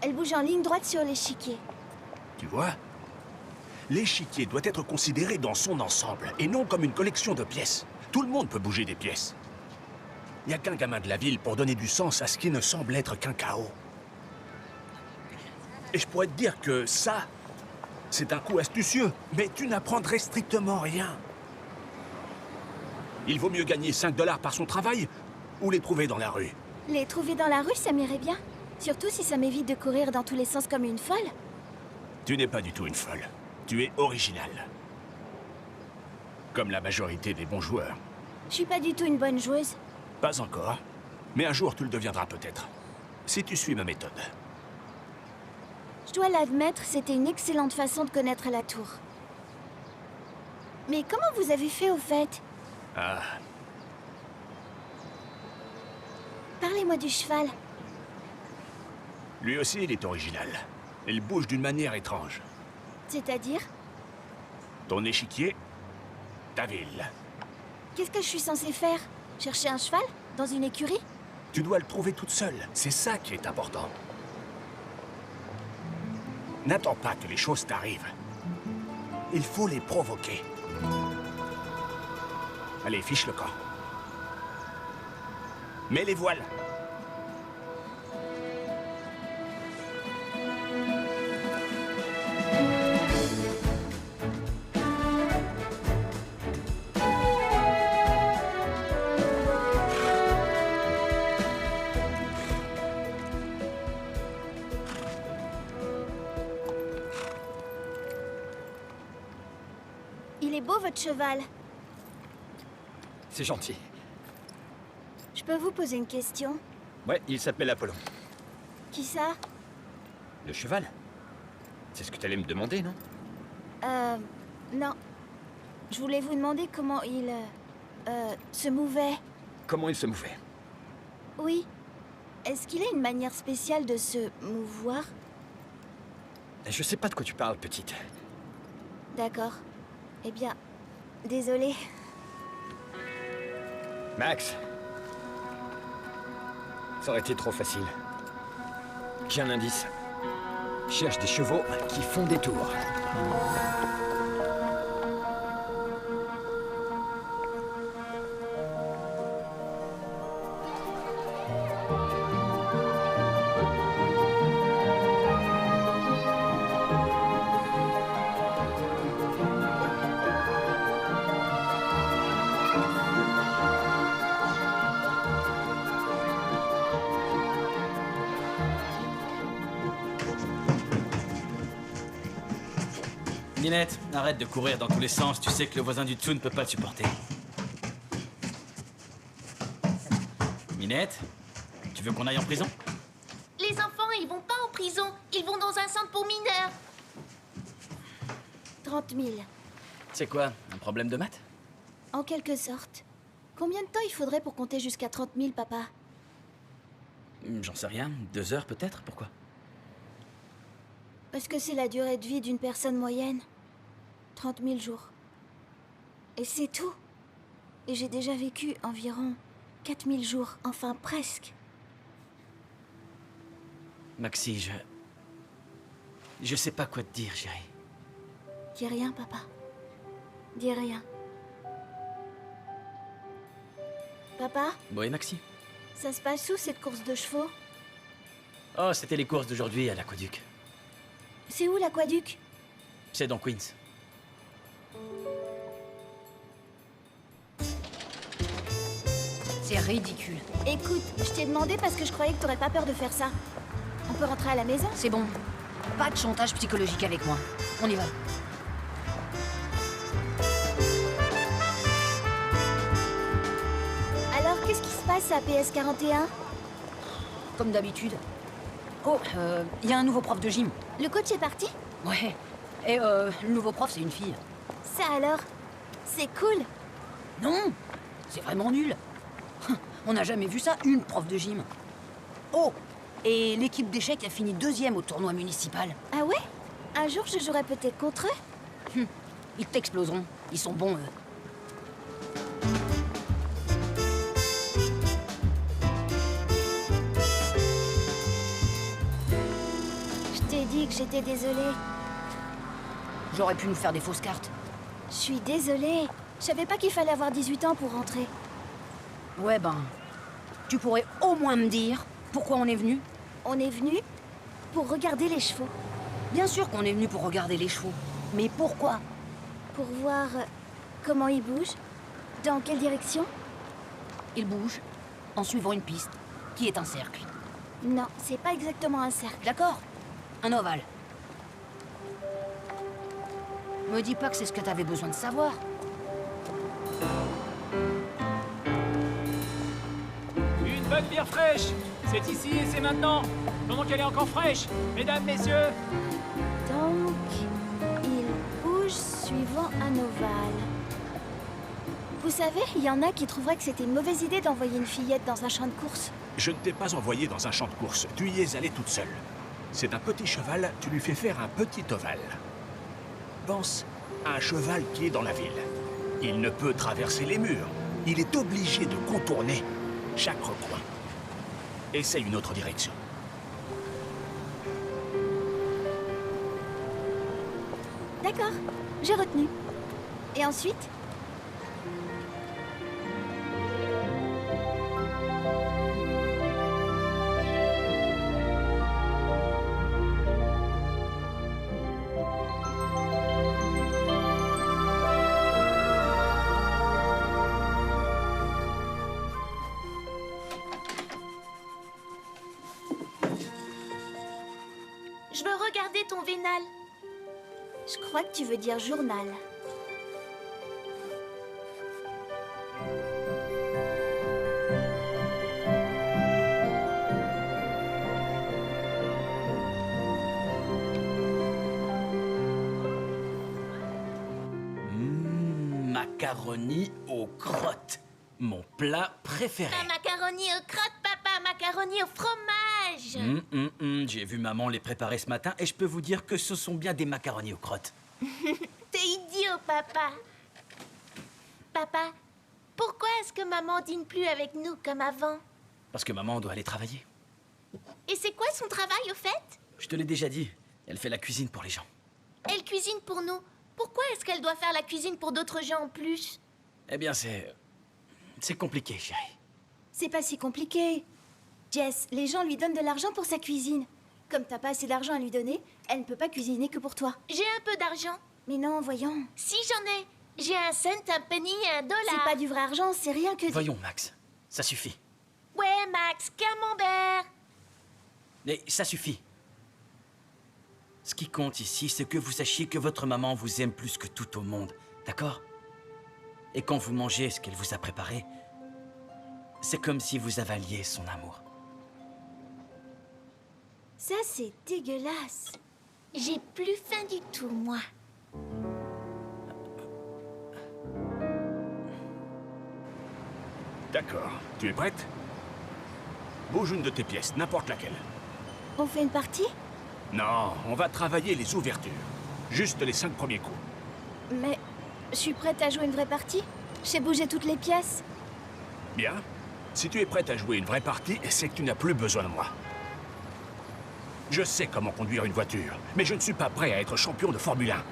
Elle bouge en ligne droite sur l'échiquier. Tu vois? L'échiquier doit être considéré dans son ensemble, et non comme une collection de pièces. Tout le monde peut bouger des pièces. Il n'y a qu'un gamin de la ville pour donner du sens à ce qui ne semble être qu'un chaos. Et je pourrais te dire que ça, c'est un coup astucieux, mais tu n'apprendrais strictement rien. Il vaut mieux gagner 5 $ par son travail ou les trouver dans la rue. Les trouver dans la rue, ça m'irait bien. Surtout si ça m'évite de courir dans tous les sens comme une folle. Tu n'es pas du tout une folle. Tu es originale. Comme la majorité des bons joueurs. Je suis pas du tout une bonne joueuse. Pas encore. Mais un jour, tu le deviendras peut-être. Si tu suis ma méthode. Je dois l'admettre, c'était une excellente façon de connaître la tour. Mais comment vous avez fait au fait? Ah, Parlez-moi du cheval. lui aussi, il est original. Il bouge d'une manière étrange. C'est-à-dire? Ton échiquier, ta ville. Qu'est-ce que je suis censée faire? Chercher un cheval? Dans une écurie? Tu dois le trouver toute seule. C'est ça qui est important. N'attends pas que les choses t'arrivent. Il faut les provoquer. Allez, fiche le camp. Mets les voiles. Il est beau votre cheval. C'est gentil. Je peux vous poser une question? Ouais, il s'appelle Apollon. Qui ça? Le cheval? C'est ce que t'allais me demander, non? Non. Je voulais vous demander comment il... se mouvait. Comment il se mouvait? Oui. Est-ce qu'il a une manière spéciale de se mouvoir? Je sais pas de quoi tu parles, petite. D'accord. Eh bien, désolée. Max. Ça aurait été trop facile. J'ai un indice. Cherche des chevaux qui font des tours. Ninette, arrête de courir dans tous les sens, tu sais que le voisin du dessous ne peut pas le supporter. Minette, tu veux qu'on aille en prison? Les enfants, ils vont pas en prison. Ils vont dans un centre pour mineurs. 30 000. C'est quoi, un problème de maths? En quelque sorte. Combien de temps il faudrait pour compter jusqu'à 30 000, papa? J'en sais rien, 2 heures peut-être, pourquoi? Parce que c'est la durée de vie d'une personne moyenne. 30 000 jours. Et c'est tout. Et j'ai déjà vécu environ 4 000 jours, enfin presque. Maxi, je sais pas quoi te dire, chérie. Dis rien, papa. Dis rien. Papa, Oui, Maxi? ça se passe où cette course de chevaux? Oh, c'était les courses d'aujourd'hui à l'aqueduc. C'est où l'aqueduc? C'est dans Queens. C'est ridicule. Écoute, je t'ai demandé parce que je croyais que t'aurais pas peur de faire ça. On peut rentrer à la maison? C'est bon. Pas de chantage psychologique avec moi. On y va. Alors, qu'est-ce qui se passe à PS41? Comme d'habitude. Oh, il y a un nouveau prof de gym. Le coach est parti? Ouais. Et le nouveau prof, c'est une fille. Ça alors? C'est cool. Non, c'est vraiment nul. On n'a jamais vu ça, une prof de gym. Oh, et l'équipe d'échecs a fini 2e au tournoi municipal. Ah ouais? Un jour, je jouerai peut-être contre eux? Ils t'exploseront. Ils sont bons, eux. Je t'ai dit que j'étais désolée. J'aurais pu nous faire des fausses cartes. Je suis désolée. Je savais pas qu'il fallait avoir 18 ans pour rentrer. Ouais, ben... Tu pourrais au moins me dire pourquoi on est venu? On est venu pour regarder les chevaux. Bien sûr qu'on est venu pour regarder les chevaux. Mais pourquoi? Pour voir comment ils bougent. Dans quelle direction? Ils bougent en suivant une piste, qui est un cercle. Non, c'est pas exactement un cercle. D'accord? Un ovale. Me dis pas que c'est ce que t'avais besoin de savoir. Une bonne bière fraîche. C'est ici et c'est maintenant. Pendant qu'elle est encore fraîche. Mesdames, messieurs. Donc, ils bougent suivant un ovale. Vous savez, il y en a qui trouveraient que c'était une mauvaise idée d'envoyer une fillette dans un champ de course. Je ne t'ai pas envoyé dans un champ de course. Tu y es allée toute seule. C'est un petit cheval, tu lui fais faire un petit ovale. Pense à un cheval qui est dans la ville. Il ne peut traverser les murs. Il est obligé de contourner chaque recoin. Essaye une autre direction. D'accord, j'ai retenu. Et ensuite? Je veux regarder ton vénal. Je crois que tu veux dire journal. Macaroni aux crottes. Mon plat préféré. Un macaroni aux crottes, papa, macaroni au fromage. J'ai vu maman les préparer ce matin et je peux vous dire que ce sont bien des macaronis aux crottes. T'es idiot, papa. Papa, pourquoi est-ce que maman dîne plus avec nous comme avant? Parce que maman doit aller travailler. Et c'est quoi son travail, au fait? Je te l'ai déjà dit, elle fait la cuisine pour les gens. Elle cuisine pour nous. Pourquoi est-ce qu'elle doit faire la cuisine pour d'autres gens en plus? Eh bien, c'est compliqué, chérie. C'est pas si compliqué. Jess, les gens lui donnent de l'argent pour sa cuisine. Comme t'as pas assez d'argent à lui donner, elle ne peut pas cuisiner que pour toi. J'ai un peu d'argent. Mais non, voyons. Si j'en ai. J'ai un cent, un penny et un dollar. C'est pas du vrai argent, c'est rien que... Voyons, Max, ça suffit. Ouais, Max, camembert. Mais ça suffit. Ce qui compte ici, c'est que vous sachiez que votre maman vous aime plus que tout au monde, d'accord? Et quand vous mangez ce qu'elle vous a préparé, C'est comme si vous avaliez son amour. Ça, c'est dégueulasse. J'ai plus faim du tout, moi. D'accord. Tu es prête? Bouge une de tes pièces, n'importe laquelle. On fait une partie? Non, on va travailler les ouvertures. Juste les 5 premiers coups. Mais je suis prête à jouer une vraie partie. Je sais bouger toutes les pièces. Bien. Si tu es prête à jouer une vraie partie, c'est que tu n'as plus besoin de moi. Je sais comment conduire une voiture, mais je ne suis pas prêt à être champion de Formule 1.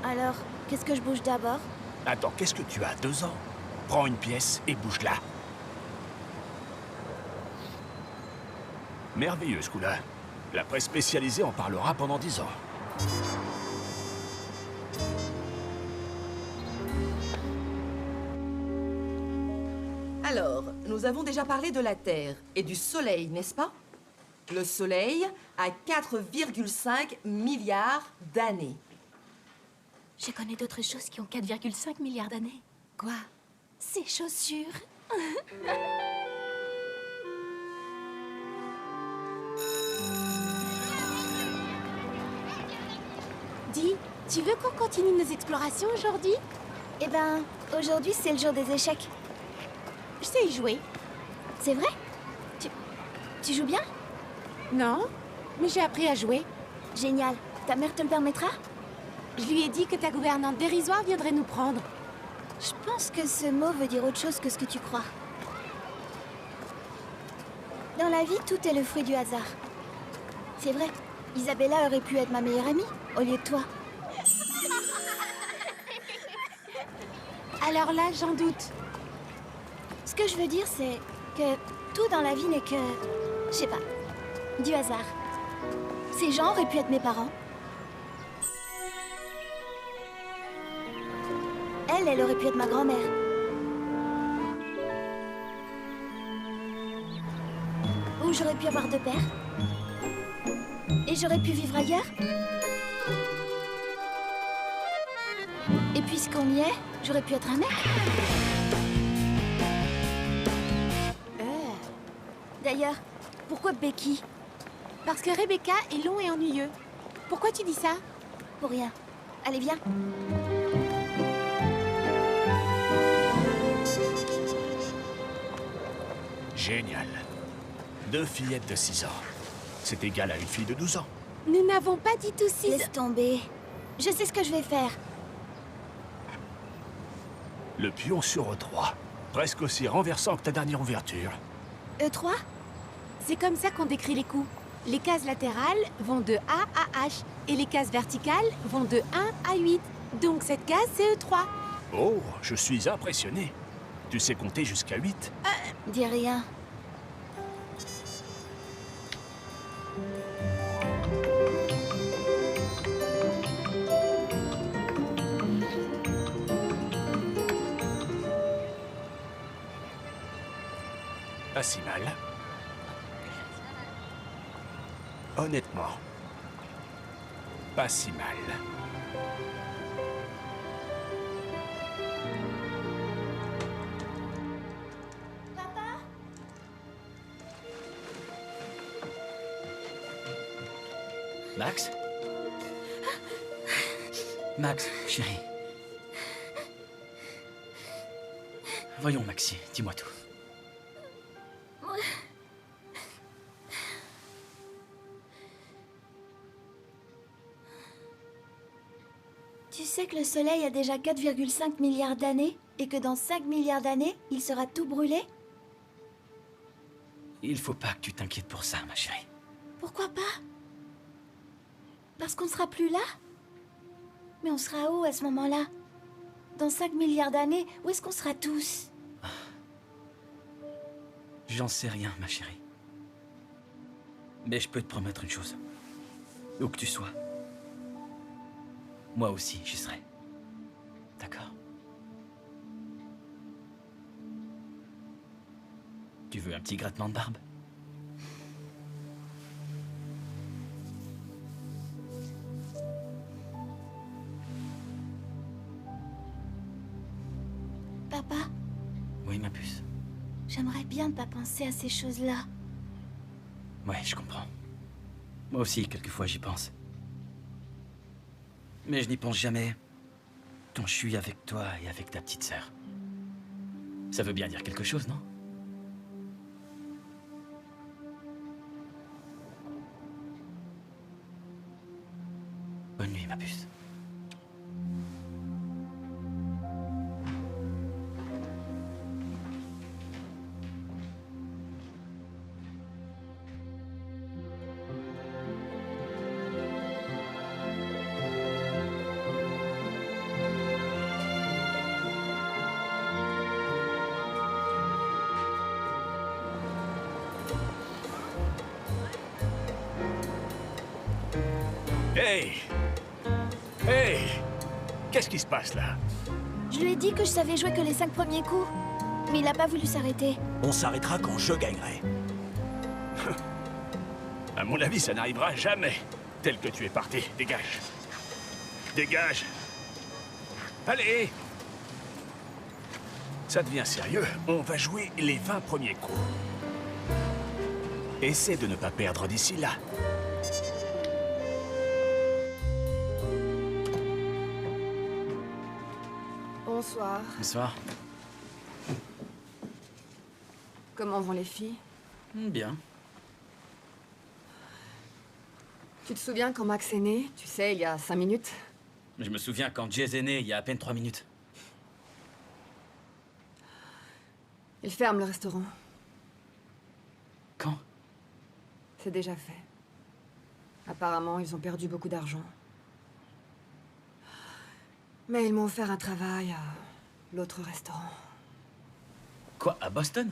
Alors, qu'est-ce que je bouge d'abord? Attends, qu'est-ce que tu as, 2 ans? Prends une pièce et bouge-la. Merveilleux, ce coup-là. La presse spécialisée en parlera pendant 10 ans. Alors, nous avons déjà parlé de la Terre et du Soleil, n'est-ce pas? Le Soleil a 4,5 milliards d'années. Je connais d'autres choses qui ont 4,5 milliards d'années. Quoi? Ces chaussures. Dis, tu veux qu'on continue nos explorations aujourd'hui? Eh ben, aujourd'hui, c'est le jour des échecs. Je sais y jouer. C'est vrai? Tu joues bien? Non, mais j'ai appris à jouer. Génial. Ta mère te le permettra? Je lui ai dit que ta gouvernante dérisoire viendrait nous prendre. Je pense que ce mot veut dire autre chose que ce que tu crois. Dans la vie, tout est le fruit du hasard. C'est vrai, Isabella aurait pu être ma meilleure amie, au lieu de toi. Alors là, j'en doute. Ce que je veux dire, c'est que tout dans la vie n'est que... je sais pas, du hasard. Ces gens auraient pu être mes parents. Elle aurait pu être ma grand-mère. Ou j'aurais pu avoir 2 pères. Et j'aurais pu vivre ailleurs. Et puisqu'on y est, j'aurais pu être un mec. D'ailleurs, pourquoi Becky? Parce que Rebecca est long et ennuyeux. Pourquoi tu dis ça? Pour rien. Allez, viens. Génial. 2 fillettes de 6 ans. C'est égal à une fille de 12 ans. Nous n'avons pas dit tout 6. Laisse tomber. Je sais ce que je vais faire. Le pion sur E3. Presque aussi renversant que ta dernière ouverture. E3? C'est comme ça qu'on décrit les coups. Les cases latérales vont de A à H et les cases verticales vont de 1 à 8. Donc cette case, c'est E3. Oh, je suis impressionné. Tu sais compter jusqu'à 8? Dis rien. Pas si mal. Honnêtement, pas si mal. Papa? Max? Max, chérie. Voyons, Maxie, dis-moi tout. Tu sais que le Soleil a déjà 4,5 milliards d'années et que dans 5 milliards d'années, il sera tout brûlé? Il faut pas que tu t'inquiètes pour ça, ma chérie. Pourquoi pas? Parce qu'on sera plus là? Mais on sera où à ce moment-là? Dans 5 milliards d'années, où est-ce qu'on sera tous? J'en sais rien, ma chérie. Mais je peux te promettre une chose. Où que tu sois, moi aussi, j'y serai. D'accord? Tu veux un petit grattement de barbe? Papa, Oui, ma puce. J'aimerais bien ne pas penser à ces choses-là. Ouais, je comprends. Moi aussi, quelquefois, j'y pense. Mais je n'y pense jamais quand je suis avec toi et avec ta petite sœur. Ça veut bien dire quelque chose, non? Bonne nuit, ma puce. Hey! Hey! Qu'est-ce qui se passe là? Je lui ai dit que je savais jouer que les 5 premiers coups. Mais il a pas voulu s'arrêter. On s'arrêtera quand je gagnerai. À mon avis, ça n'arrivera jamais. Tel que tu es parti. Dégage. Dégage. Allez! Ça devient sérieux. On va jouer les 20 premiers coups. Essaie de ne pas perdre d'ici là. Bonsoir. Bonsoir. Comment vont les filles? Bien. Tu te souviens quand Max est né? Tu sais, il y a 5 minutes. Je me souviens quand Jez est né, il y a à peine 3 minutes. Ils ferment le restaurant. Quand? C'est déjà fait. Apparemment, ils ont perdu beaucoup d'argent. Mais ils m'ont offert un travail à l'autre restaurant. Quoi, à Boston?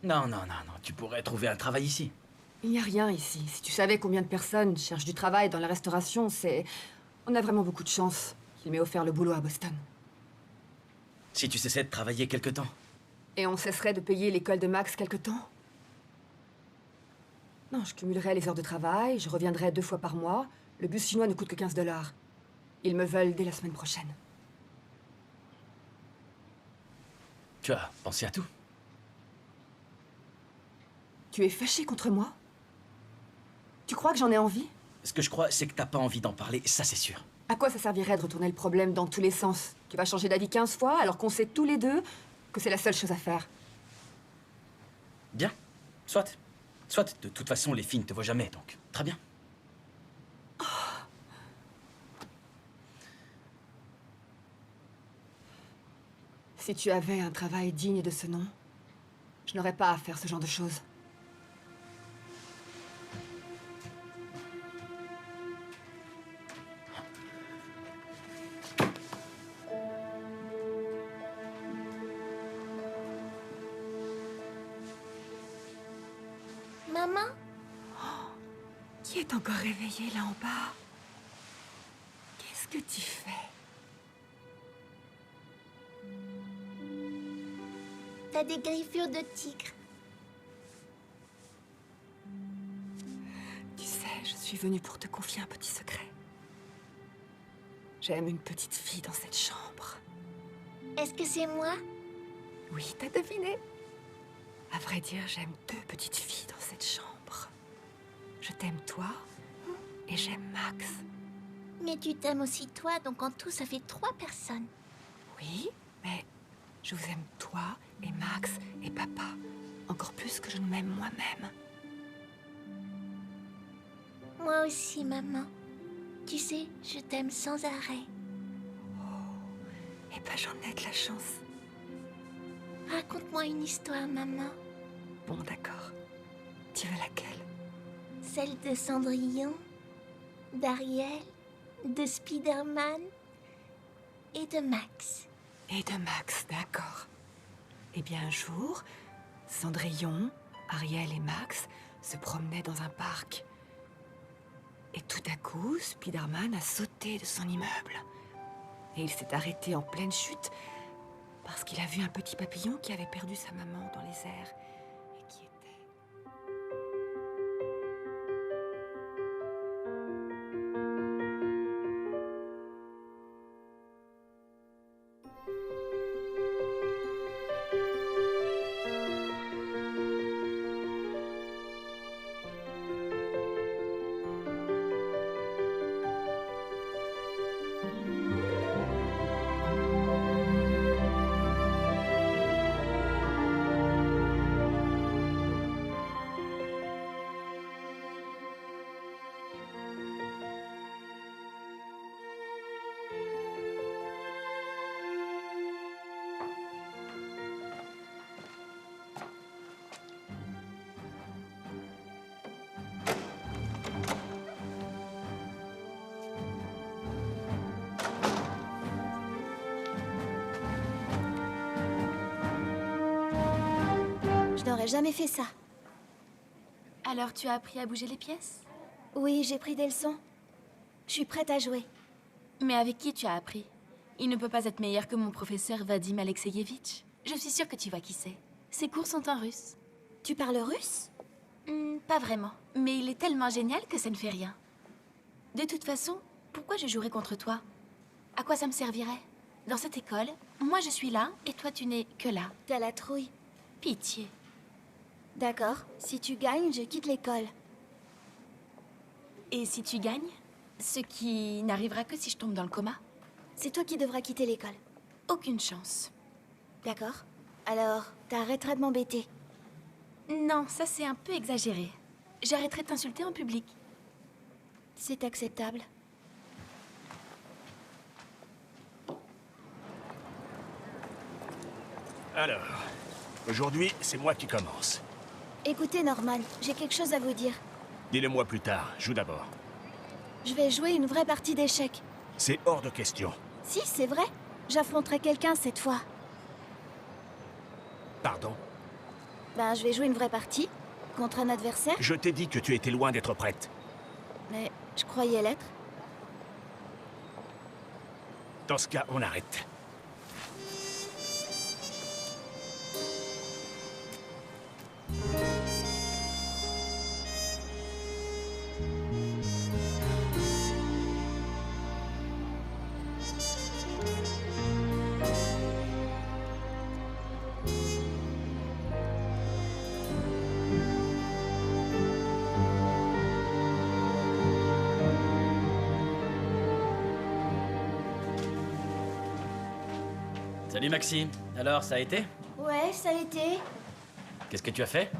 Non, non, non, non, tu pourrais trouver un travail ici. Il n'y a rien ici. Si tu savais combien de personnes cherchent du travail dans la restauration, c'est... On a vraiment beaucoup de chance qu'il m'ait offert le boulot à Boston. Si tu cessais de travailler quelque temps. Et on cesserait de payer l'école de Max quelque temps? Non, je cumulerais les heures de travail, je reviendrais 2 fois par mois. Le bus chinois ne coûte que 15 $. Ils me veulent dès la semaine prochaine. Tu as pensé à tout? Tu es fâché contre moi? Tu crois que j'en ai envie? Ce que je crois, c'est que t'as pas envie d'en parler, ça c'est sûr. À quoi ça servirait de retourner le problème dans tous les sens? Tu vas changer d'avis 15 fois alors qu'on sait tous les deux que c'est la seule chose à faire. Bien. Soit. Soit, de toute façon, les filles ne te voient jamais, donc très bien. Si tu avais un travail digne de ce nom, je n'aurais pas à faire ce genre de choses. Maman? Qui est encore réveillé là en bas? Qu'est-ce que tu fais? T'as des griffures de tigre. Tu sais, je suis venue pour te confier un petit secret. J'aime une petite fille dans cette chambre. Est-ce que c'est moi? Oui, t'as deviné. À vrai dire, j'aime 2 petites filles dans cette chambre. Je t'aime toi et j'aime Max. Mais tu t'aimes aussi toi, donc en tout, ça fait 3 personnes. Oui, mais je vous aime toi et Max et papa. Encore plus que je ne m'aime moi-même. Moi aussi, maman. Tu sais, je t'aime sans arrêt. Eh ben, j'en ai de la chance. Raconte-moi une histoire, maman. Bon, d'accord. Tu veux laquelle? Celle de Cendrillon, d'Ariel, de Spider-Man et de Max. Et de Max, d'accord. Eh bien, un jour, Cendrillon, Ariel et Max se promenaient dans un parc. Et tout à coup, Spider-Man a sauté de son immeuble. Et il s'est arrêté en pleine chute parce qu'il a vu un petit papillon qui avait perdu sa maman dans les airs et qui était... Je n'aurais jamais fait ça. Alors tu as appris à bouger les pièces? Oui, j'ai pris des leçons. Je suis prête à jouer. Mais avec qui tu as appris? Il ne peut pas être meilleur que mon professeur Vadim Alexeyevitch. Je suis sûre que tu vois qui c'est. Ses cours sont en russe. Tu parles russe? Pas vraiment. Mais il est tellement génial que ça ne fait rien. De toute façon, pourquoi je jouerais contre toi? À quoi ça me servirait? Dans cette école, moi je suis là et toi tu n'es que là. T'as la trouille. Pitié. D'accord. Si tu gagnes, je quitte l'école. Et si tu gagnes? Ce qui n'arrivera que si je tombe dans le coma. C'est toi qui devras quitter l'école. Aucune chance. D'accord. Alors, t'arrêteras de m'embêter. Non, ça c'est un peu exagéré. J'arrêterai de t'insulter en public. C'est acceptable. Alors, aujourd'hui, c'est moi qui commence. Écoutez, Norman, j'ai quelque chose à vous dire. Dis-le-moi plus tard, joue d'abord. Je vais jouer une vraie partie d'échecs. C'est hors de question. Si, c'est vrai. J'affronterai quelqu'un cette fois. Pardon? Ben, je vais jouer une vraie partie. Contre un adversaire. Je t'ai dit que tu étais loin d'être prête. Mais je croyais l'être. Dans ce cas, on arrête. Salut Maxime. Alors, ça a été? Ouais, ça a été. Qu'est-ce que tu as fait?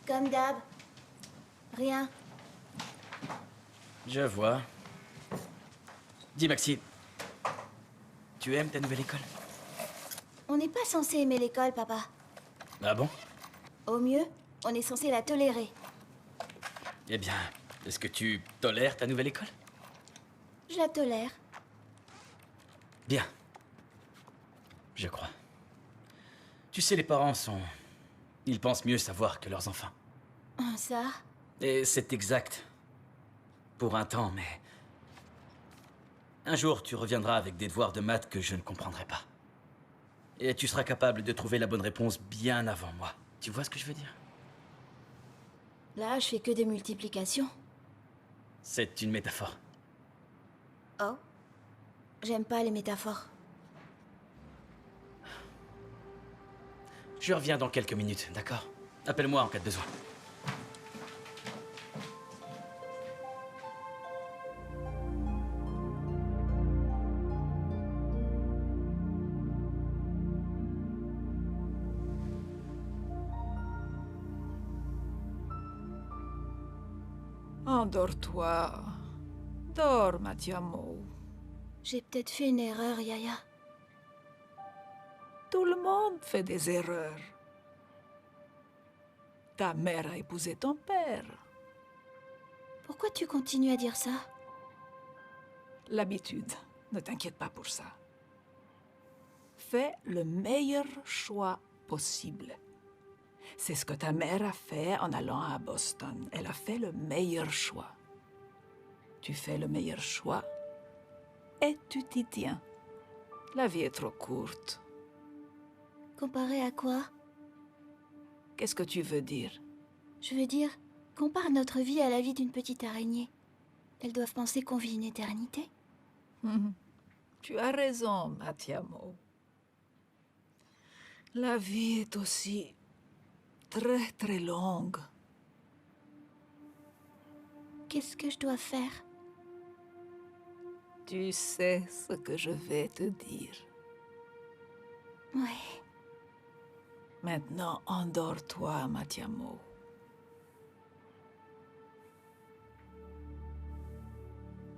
Comme d'hab. Rien. Je vois. Dis Maxime, tu aimes ta nouvelle école? On n'est pas censé aimer l'école, papa. Ah bon? Au mieux, on est censé la tolérer. Eh bien, est-ce que tu tolères ta nouvelle école? Je la tolère. Bien. Je crois. Tu sais, les parents sont... Ils pensent mieux savoir que leurs enfants. Ça? Et c'est exact. Pour un temps, mais... Un jour, tu reviendras avec des devoirs de maths que je ne comprendrai pas. Et tu seras capable de trouver la bonne réponse bien avant moi. Tu vois ce que je veux dire? Là, je fais que des multiplications. C'est une métaphore. Oh. J'aime pas les métaphores. Je reviens dans quelques minutes, d'accord? Appelle-moi en cas de besoin. Endors-toi. Dors, Matiamo. J'ai peut-être fait une erreur, Yaya. Tout le monde fait des erreurs. Ta mère a épousé ton père. Pourquoi tu continues à dire ça? L'habitude. Ne t'inquiète pas pour ça. Fais le meilleur choix possible. C'est ce que ta mère a fait en allant à Boston. Elle a fait le meilleur choix. Tu fais le meilleur choix et tu t'y tiens. La vie est trop courte. Comparé à quoi? Qu'est-ce que tu veux dire? Je veux dire, compare notre vie à la vie d'une petite araignée. Elles doivent penser qu'on vit une éternité. Tu as raison, Matiamo. La vie est aussi très, très longue. Qu'est-ce que je dois faire? Tu sais ce que je vais te dire. Ouais. Maintenant, endors-toi, Matiamo.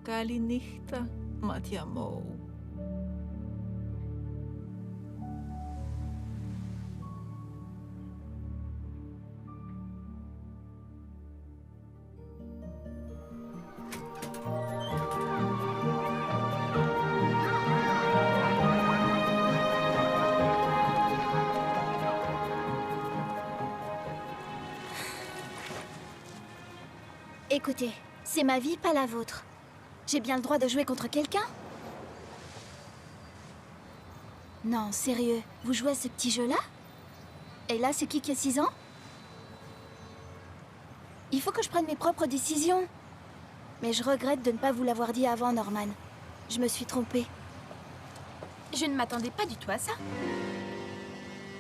Kalinichta, Matiamo. Écoutez, c'est ma vie, pas la vôtre. J'ai bien le droit de jouer contre quelqu'un? Non, sérieux, vous jouez à ce petit jeu-là? Et là, c'est qui a 6 ans? Il faut que je prenne mes propres décisions. Mais je regrette de ne pas vous l'avoir dit avant, Norman. Je me suis trompée. Je ne m'attendais pas du tout à ça.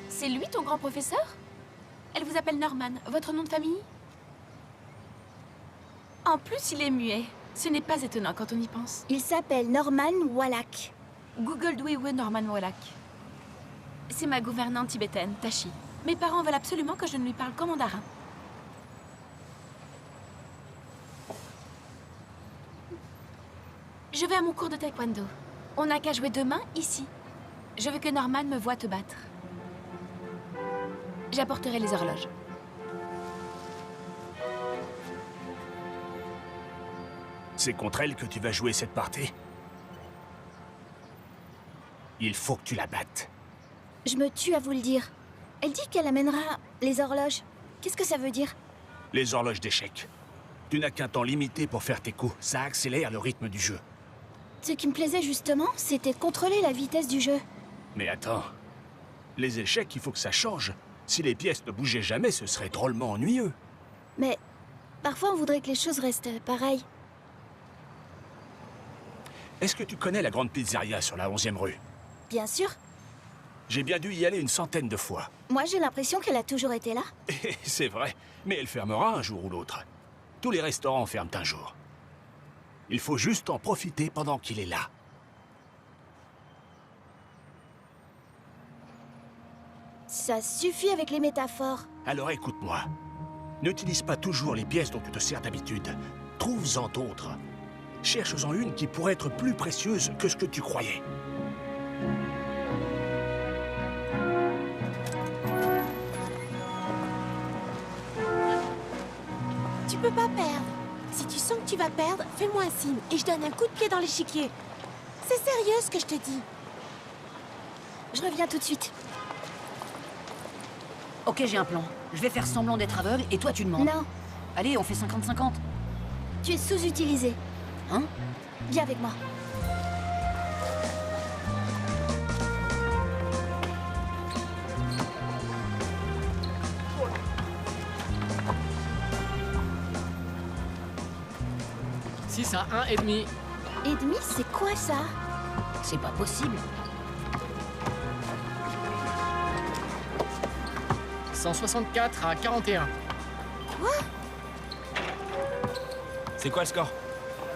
C'est lui ton grand professeur? Elle vous appelle Norman, votre nom de famille? En plus, il est muet. Ce n'est pas étonnant quand on y pense. Il s'appelle Norman Wallach. Google Dwewe Norman Wallach. C'est ma gouvernante tibétaine, Tashi. Mes parents veulent absolument que je ne lui parle qu'en mandarin. Je vais à mon cours de taekwondo. On n'a qu'à jouer demain, ici. Je veux que Norman me voie te battre. J'apporterai les horloges. C'est contre elle que tu vas jouer cette partie? Il faut que tu la battes. Je me tue à vous le dire. Elle dit qu'elle amènera les horloges. Qu'est-ce que ça veut dire? Les horloges d'échecs. Tu n'as qu'un temps limité pour faire tes coups. Ça accélère le rythme du jeu. Ce qui me plaisait justement, c'était de contrôler la vitesse du jeu. Mais attends. Les échecs, il faut que ça change. Si les pièces ne bougeaient jamais, ce serait drôlement ennuyeux. Mais parfois on voudrait que les choses restent pareilles. Est-ce que tu connais la grande pizzeria sur la 11e rue? Bien sûr. J'ai bien dû y aller une centaine de fois. Moi j'ai l'impression qu'elle a toujours été là. C'est vrai, mais elle fermera un jour ou l'autre. Tous les restaurants ferment un jour. Il faut juste en profiter pendant qu'il est là. Ça suffit avec les métaphores. Alors écoute-moi. N'utilise pas toujours les pièces dont tu te sers d'habitude. Trouve-en d'autres. Cherche-en une qui pourrait être plus précieuse que ce que tu croyais. Tu peux pas perdre. Si tu sens que tu vas perdre, fais-moi un signe et je donne un coup de pied dans l'échiquier. C'est sérieux ce que je te dis. Je reviens tout de suite. Ok, j'ai un plan. Je vais faire semblant d'être aveugle et toi tu demandes. Non. Allez, on fait 50-50. Tu es sous-utilisé. Hein? Viens avec moi. Six à 1,5. Et demi, c'est quoi ça? C'est pas possible. 164 à 41. Quoi? C'est quoi le score?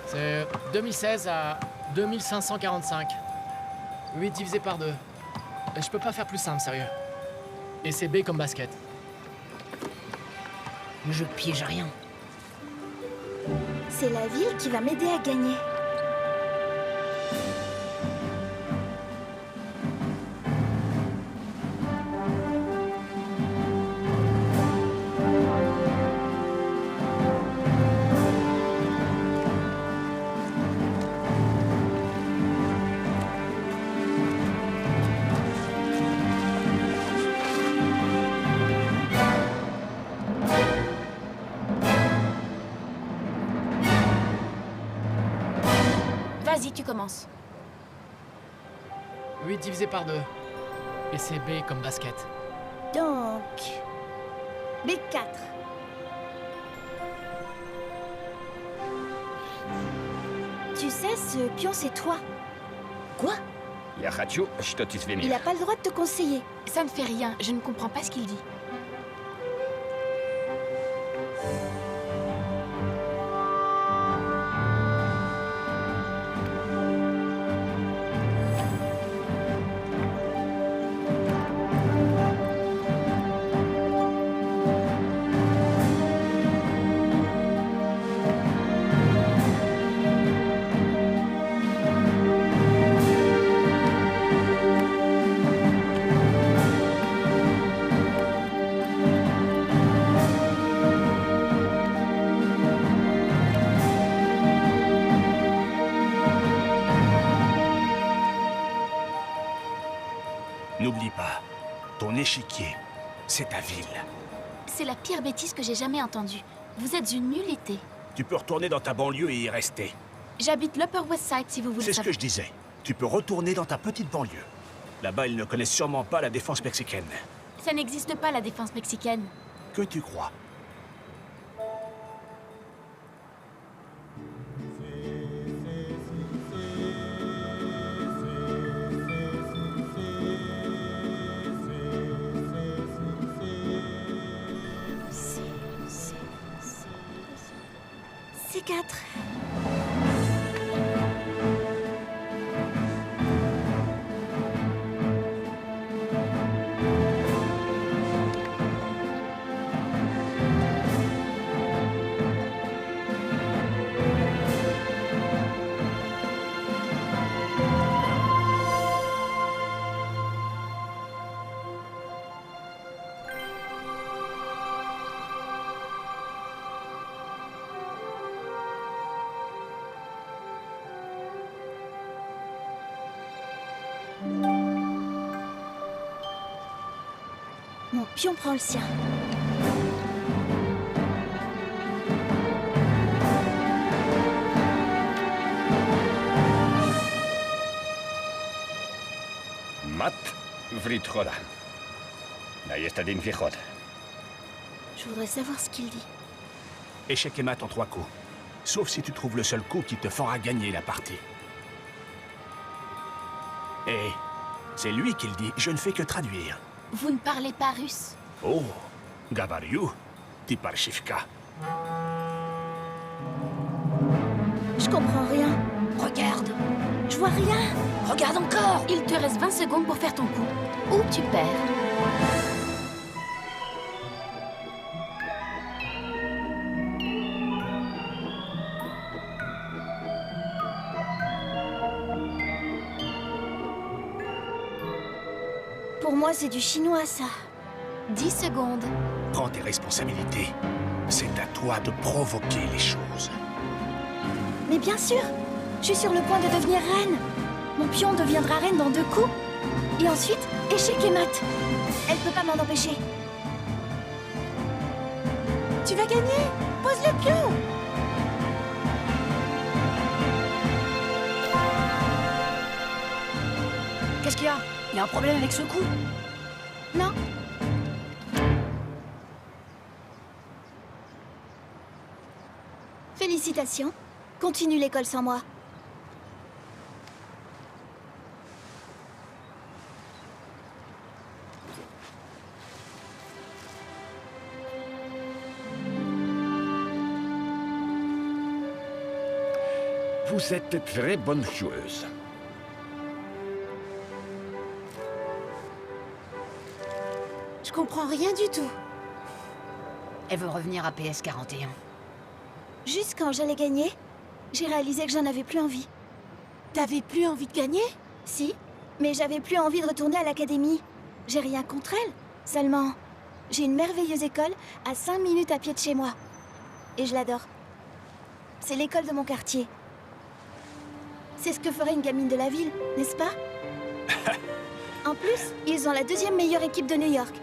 C'est 2016 à 2545. 8 divisé par 2. Je peux pas faire plus simple, sérieux. Et c'est B comme basket. Je piège rien. C'est la ville qui va m'aider à gagner. Vas-y, tu commences. 8 divisé par 2. Et c'est B comme basket. Donc... B4. Tu sais, ce pion, c'est toi. Quoi? Я хочу, что ты Il n'a pas le droit de te conseiller. Ça ne fait rien, je ne comprends pas ce qu'il dit. N'oublie pas, ton échiquier, c'est ta ville. C'est la pire bêtise que j'ai jamais entendue. Vous êtes une nullité. Tu peux retourner dans ta banlieue et y rester. J'habite l'Upper West Side, si vous voulez C'est ce savoir. que je disais. Tu peux retourner dans ta petite banlieue. Là-bas, ils ne connaissent sûrement pas la défense mexicaine. Ça n'existe pas, la défense mexicaine. Que tu crois? C'est 4. Mon pion prend le sien. Matt Vritroda. Ahí está Din Quixote. Je voudrais savoir ce qu'il dit. Échec et mat en 3 coups. Sauf si tu trouves le seul coup qui te fera gagner la partie. Et c'est lui qui le dit, je ne fais que traduire. Vous ne parlez pas russe. Oh, Gavariou, Tiparchivka. Je comprends rien. Regarde. Je vois rien. Regarde encore. Il te reste 20 secondes pour faire ton coup. Ou tu perds. Pour moi, c'est du chinois, ça. 10 secondes. Prends tes responsabilités. C'est à toi de provoquer les choses. Mais bien sûr, je suis sur le point de devenir reine. Mon pion deviendra reine dans 2 coups. Et ensuite, échec et mat. Elle peut pas m'en empêcher. Tu vas gagner. Pose le pion. Qu'est-ce qu'il y a? Il y a un problème avec ce coup? Non. Félicitations. Continue l'école sans moi. Vous êtes très bonne joueuse. Je comprends rien du tout. Elle veut revenir à PS41. Juste quand j'allais gagner, j'ai réalisé que j'en avais plus envie. T'avais plus envie de gagner? Si, mais j'avais plus envie de retourner à l'académie. J'ai rien contre elle. Seulement, j'ai une merveilleuse école à 5 minutes à pied de chez moi. Et je l'adore. C'est l'école de mon quartier. C'est ce que ferait une gamine de la ville, n'est-ce pas? En plus, ils ont la 2e meilleure équipe de New York.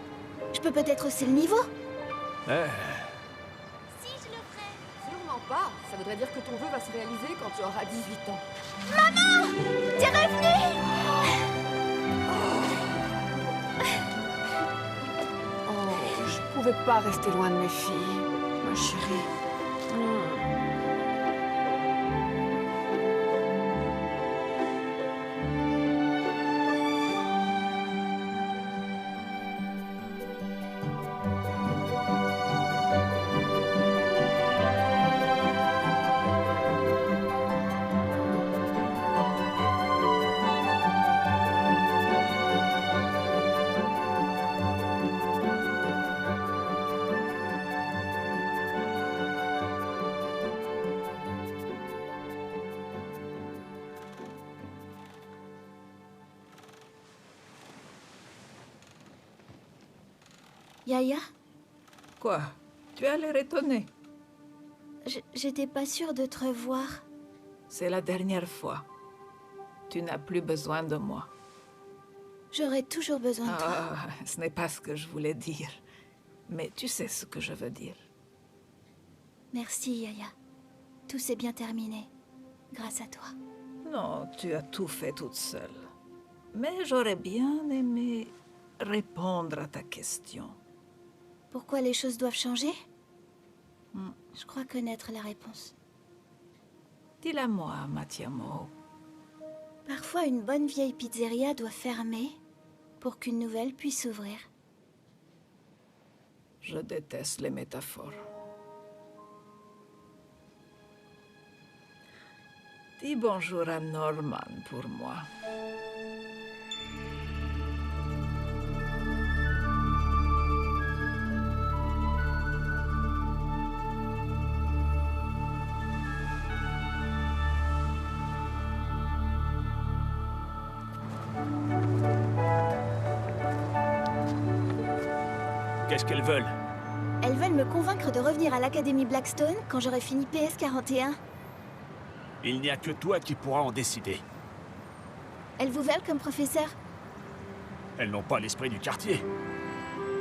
Je peux peut-être hausser le niveau. Sûrement pas. Ça voudrait dire que ton vœu va se réaliser quand tu auras 18 ans. Maman! T'es revenue! Oh, je pouvais pas rester loin de mes filles, ma chérie. Yaya? Quoi? Tu as l'air étonné. J'étais pas sûre de te revoir. C'est la dernière fois. Tu n'as plus besoin de moi. J'aurai toujours besoin de toi. Ah, ce n'est pas ce que je voulais dire. Mais tu sais ce que je veux dire. Merci, Yaya. tout s'est bien terminé. Grâce à toi. Non, tu as tout fait toute seule. Mais j'aurais bien aimé répondre à ta question. Pourquoi les choses doivent changer? Je crois connaître la réponse. Dis-la moi, Matiamo. Parfois, une bonne vieille pizzeria doit fermer pour qu'une nouvelle puisse s'ouvrir. Je déteste les métaphores. Dis bonjour à Norman pour moi. Qu'est-ce qu'elles veulent? Elles veulent me convaincre de revenir à l'Académie Blackstone quand j'aurai fini PS 41. Il n'y a que toi qui pourras en décider. Elles vous veulent comme professeur? Elles n'ont pas l'esprit du quartier.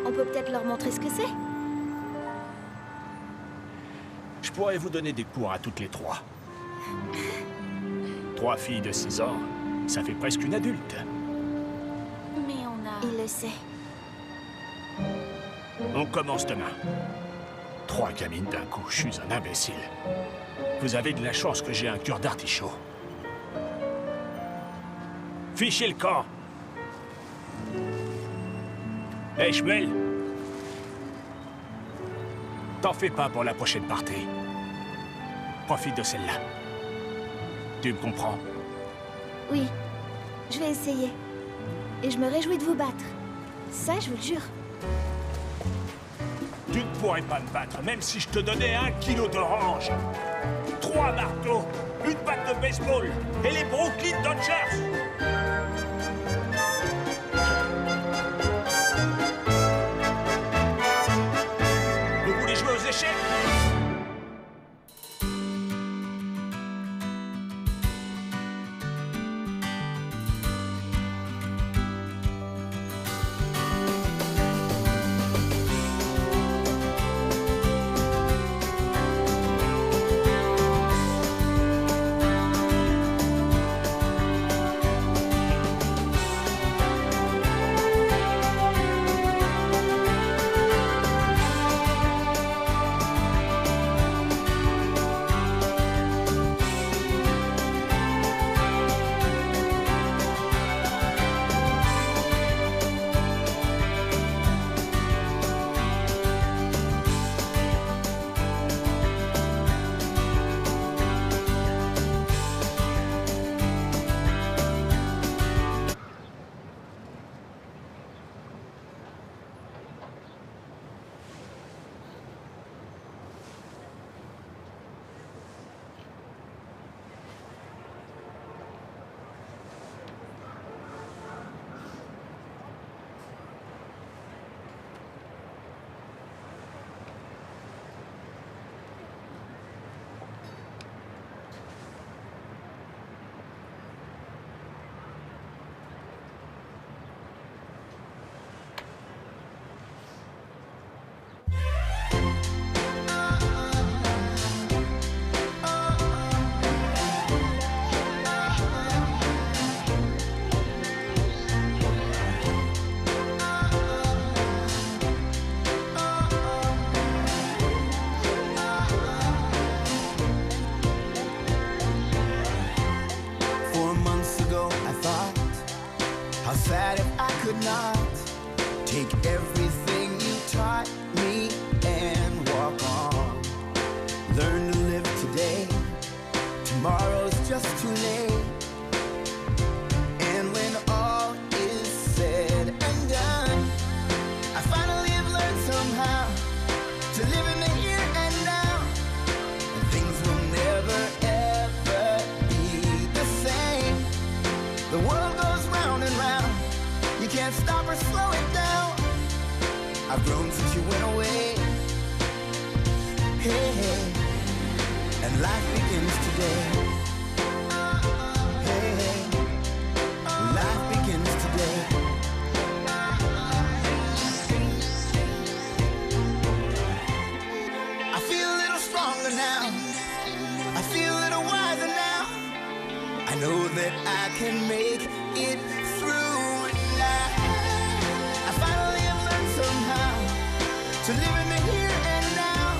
On peut peut-être leur montrer ce que c'est? Je pourrais vous donner des cours à toutes les trois. 3 filles de 6 ans, ça fait presque une adulte. Mais on a... Il le sait. On commence demain. 3 gamines d'un coup, je suis un imbécile. Vous avez de la chance que j'ai un cœur d'artichaut. Fichez le camp! Hey, Shmuel! T'en fais pas pour la prochaine partie. Profite de celle-là. Tu me comprends? Oui, je vais essayer. Et je me réjouis de vous battre. Ça, je vous le jure. Tu ne pourrais pas me battre, même si je te donnais 1 kilo d'orange. 3 marteaux, une batte de baseball et les Brooklyn Dodgers. Vous voulez jouer aux échecs? that I can make it through now. I finally have learned somehow to live in the here and now,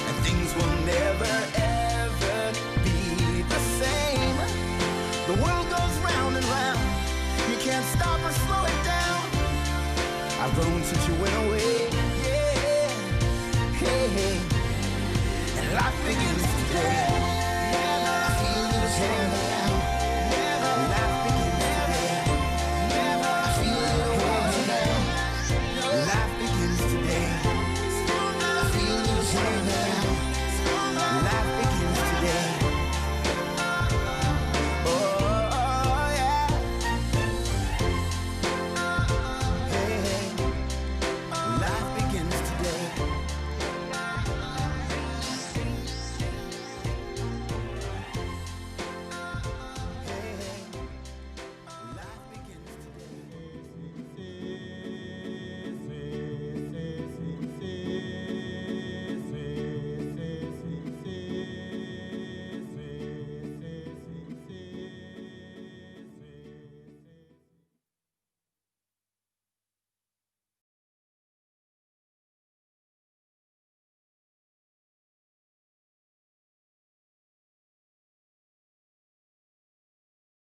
and things will never ever be the same. The world goes round and round, you can't stop or slow it down. I've grown since you went away, yeah, hey, hey. And life begins today.